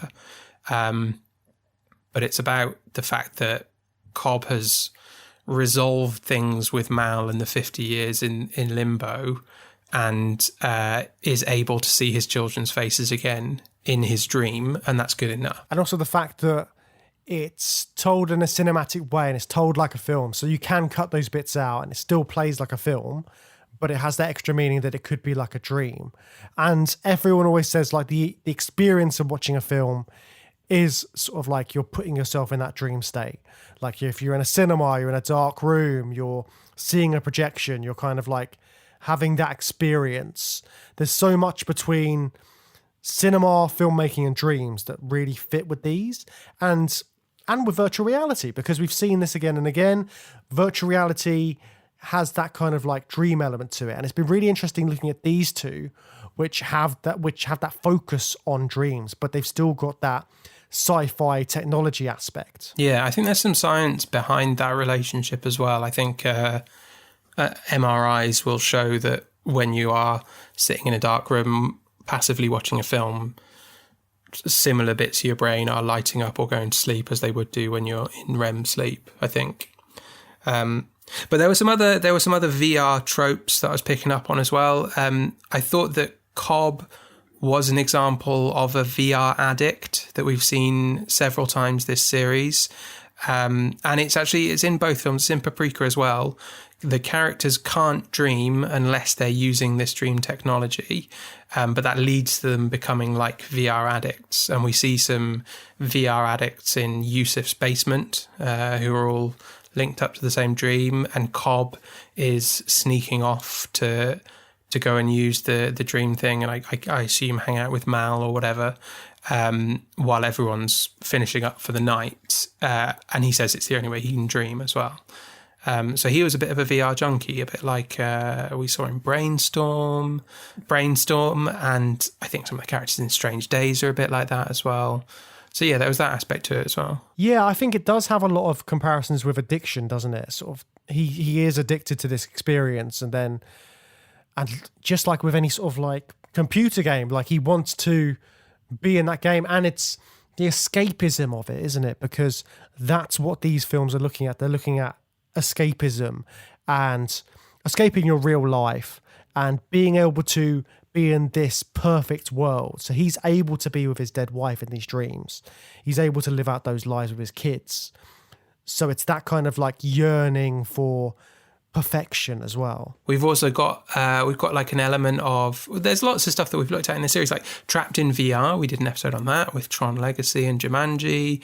But it's about the fact that Cobb has resolved things with Mal in the 50 years in limbo, and is able to see his children's faces again in his dream, and that's good enough. And also the fact that it's told in a cinematic way and it's told like a film, so you can cut those bits out and it still plays like a film, but it has that extra meaning that it could be like a dream. And everyone always says like the experience of watching a film is sort of like you're putting yourself in that dream state. Like if you're in a cinema, you're in a dark room, you're seeing a projection, you're kind of like having that experience. There's so much between cinema, filmmaking, and dreams that really fit with these, and with virtual reality, because we've seen this again and again. Virtual reality has that kind of like dream element to it, and it's been really interesting looking at these two, which have that focus on dreams, but they've still got that sci-fi technology aspect. Yeah, I think there's some science behind that relationship as well. I think MRIs will show that when you are sitting in a dark room passively watching a film, similar bits of your brain are lighting up or going to sleep as they would do when you're in REM sleep, I think. But there were some other VR tropes that I was picking up on as well. I thought that Cobb was an example of a VR addict that we've seen several times this series. And it's in both films. It's in Paprika as well. The characters can't dream unless they're using this dream technology, but that leads to them becoming like VR addicts. And we see some VR addicts in Yusuf's basement who are all linked up to the same dream, and Cobb is sneaking off to go and use the dream thing, and I assume hang out with Mal or whatever, while everyone's finishing up for the night. And he says it's the only way he can dream as well. So he was a bit of a VR junkie, a bit like we saw in Brainstorm, and I think some of the characters in Strange Days are a bit like that as well. So yeah, there was that aspect to it as well. Yeah, I think it does have a lot of comparisons with addiction, doesn't it? Sort of, he is addicted to this experience, and just like with any sort of like computer game, like he wants to be in that game, and it's the escapism of it, isn't it? Because that's what these films are looking at. They're looking at escapism and escaping your real life and being able to be in this perfect world. So he's able to be with his dead wife in these dreams. He's able to live out those lives with his kids. So it's that kind of like yearning for perfection as well. We've also got like an element of, there's lots of stuff that we've looked at in the series, like Trapped in VR. We did an episode on that with Tron Legacy and Jumanji.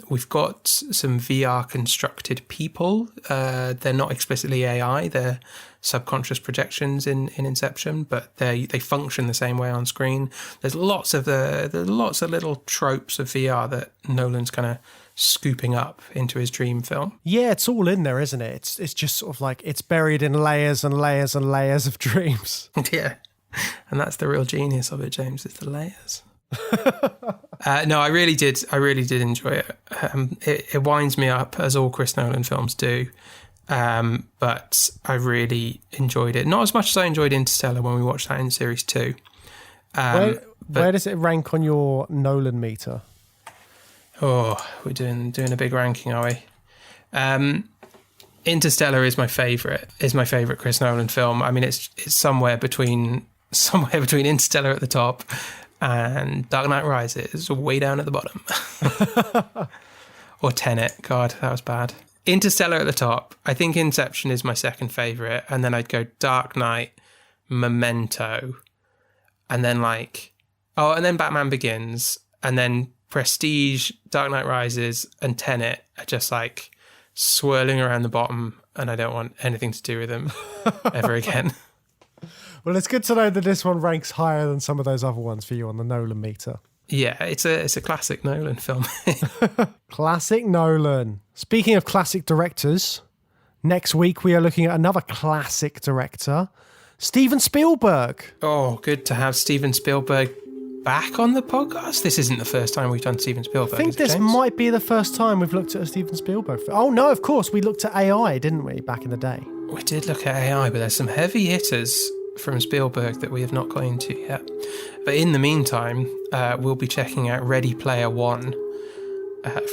We've got some VR constructed people. They're not explicitly AI, they're subconscious projections in Inception, but they function the same way on screen. There's lots of little tropes of VR that Nolan's kind of scooping up into his dream film. Yeah, it's all in there, isn't it? It's just sort of like it's buried in layers and layers and layers of dreams. Yeah, and that's the real genius of it, James. It's the layers. No, I really did enjoy it. It winds me up, as all Chris Nolan films do. But I really enjoyed it. Not as much as I enjoyed Interstellar when we watched that in Series 2. Where does it rank on your Nolan meter? Oh, we're doing a big ranking, are we? Interstellar is my favourite Chris Nolan film. I mean, it's somewhere between Interstellar at the top and Dark Knight Rises way down at the bottom. Or Tenet. God, that was bad. Interstellar at the top. I think Inception is my second favourite, and then I'd go Dark Knight, Memento, and then and then Batman Begins, and then Prestige, Dark Knight Rises, and Tenet are just like swirling around the bottom, and I don't want anything to do with them ever again. Well, it's good to know that this one ranks higher than some of those other ones for you on the Nolan meter. Yeah, it's a classic Nolan film. Classic Nolan. Speaking of classic directors, next week we are looking at another classic director, Steven Spielberg. Oh, good to have Steven Spielberg back on the podcast. This isn't the first time we've done Steven Spielberg. I think this might be the first time we've looked at a Steven Spielberg film. Oh no, of course, we looked at AI, didn't we, back in the day? We did look at AI, but there's some heavy hitters from Spielberg that we have not got into yet. But in the meantime, we'll be checking out Ready Player One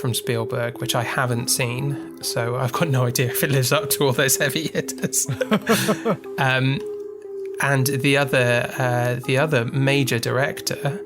from Spielberg, which I haven't seen, so I've got no idea if it lives up to all those heavy hitters. And the other major director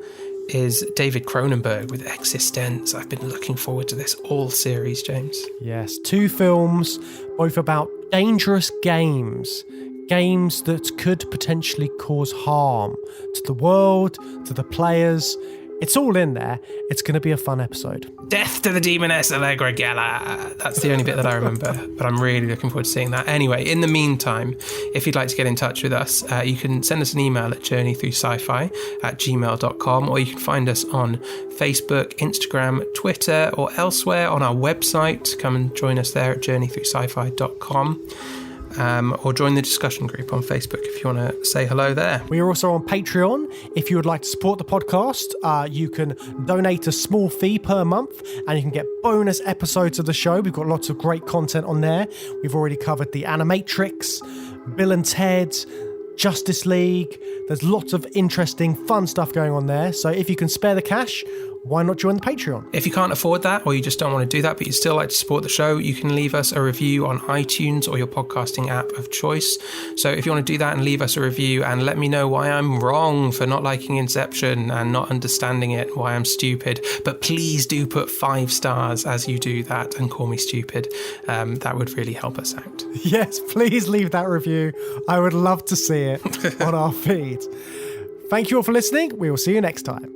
is David Cronenberg with Existence. I've been looking forward to this all series, James. Yes, 2 films, both about dangerous games that could potentially cause harm to the world, to the players. It's all in there. It's going to be a fun episode. Death to the Demoness Allegra Gala. That's the only bit that I remember, but I'm really looking forward to seeing that. Anyway, in the meantime, if you'd like to get in touch with us, you can send us an email at journeythroughsci-fi@gmail.com, or you can find us on Facebook, Instagram, Twitter, or elsewhere on our website. Come and join us there at journeythroughsci-fi.com. Or join the discussion group on Facebook if you want to say hello there. We are also on Patreon. If you would like to support the podcast, you can donate a small fee per month and you can get bonus episodes of the show. We've got lots of great content on there. We've already covered the Animatrix, Bill and Ted, Justice League. There's lots of interesting, fun stuff going on there. So if you can spare the cash, why not join the Patreon? If you can't afford that, or you just don't want to do that, but you'd still like to support the show, you can leave us a review on iTunes or your podcasting app of choice. So if you want to do that and leave us a review and let me know why I'm wrong for not liking Inception and not understanding it, why I'm stupid, but please do put 5 stars as you do that and call me stupid. That would really help us out. Yes, please leave that review. I would love to see it on our feed. Thank you all for listening. We will see you next time.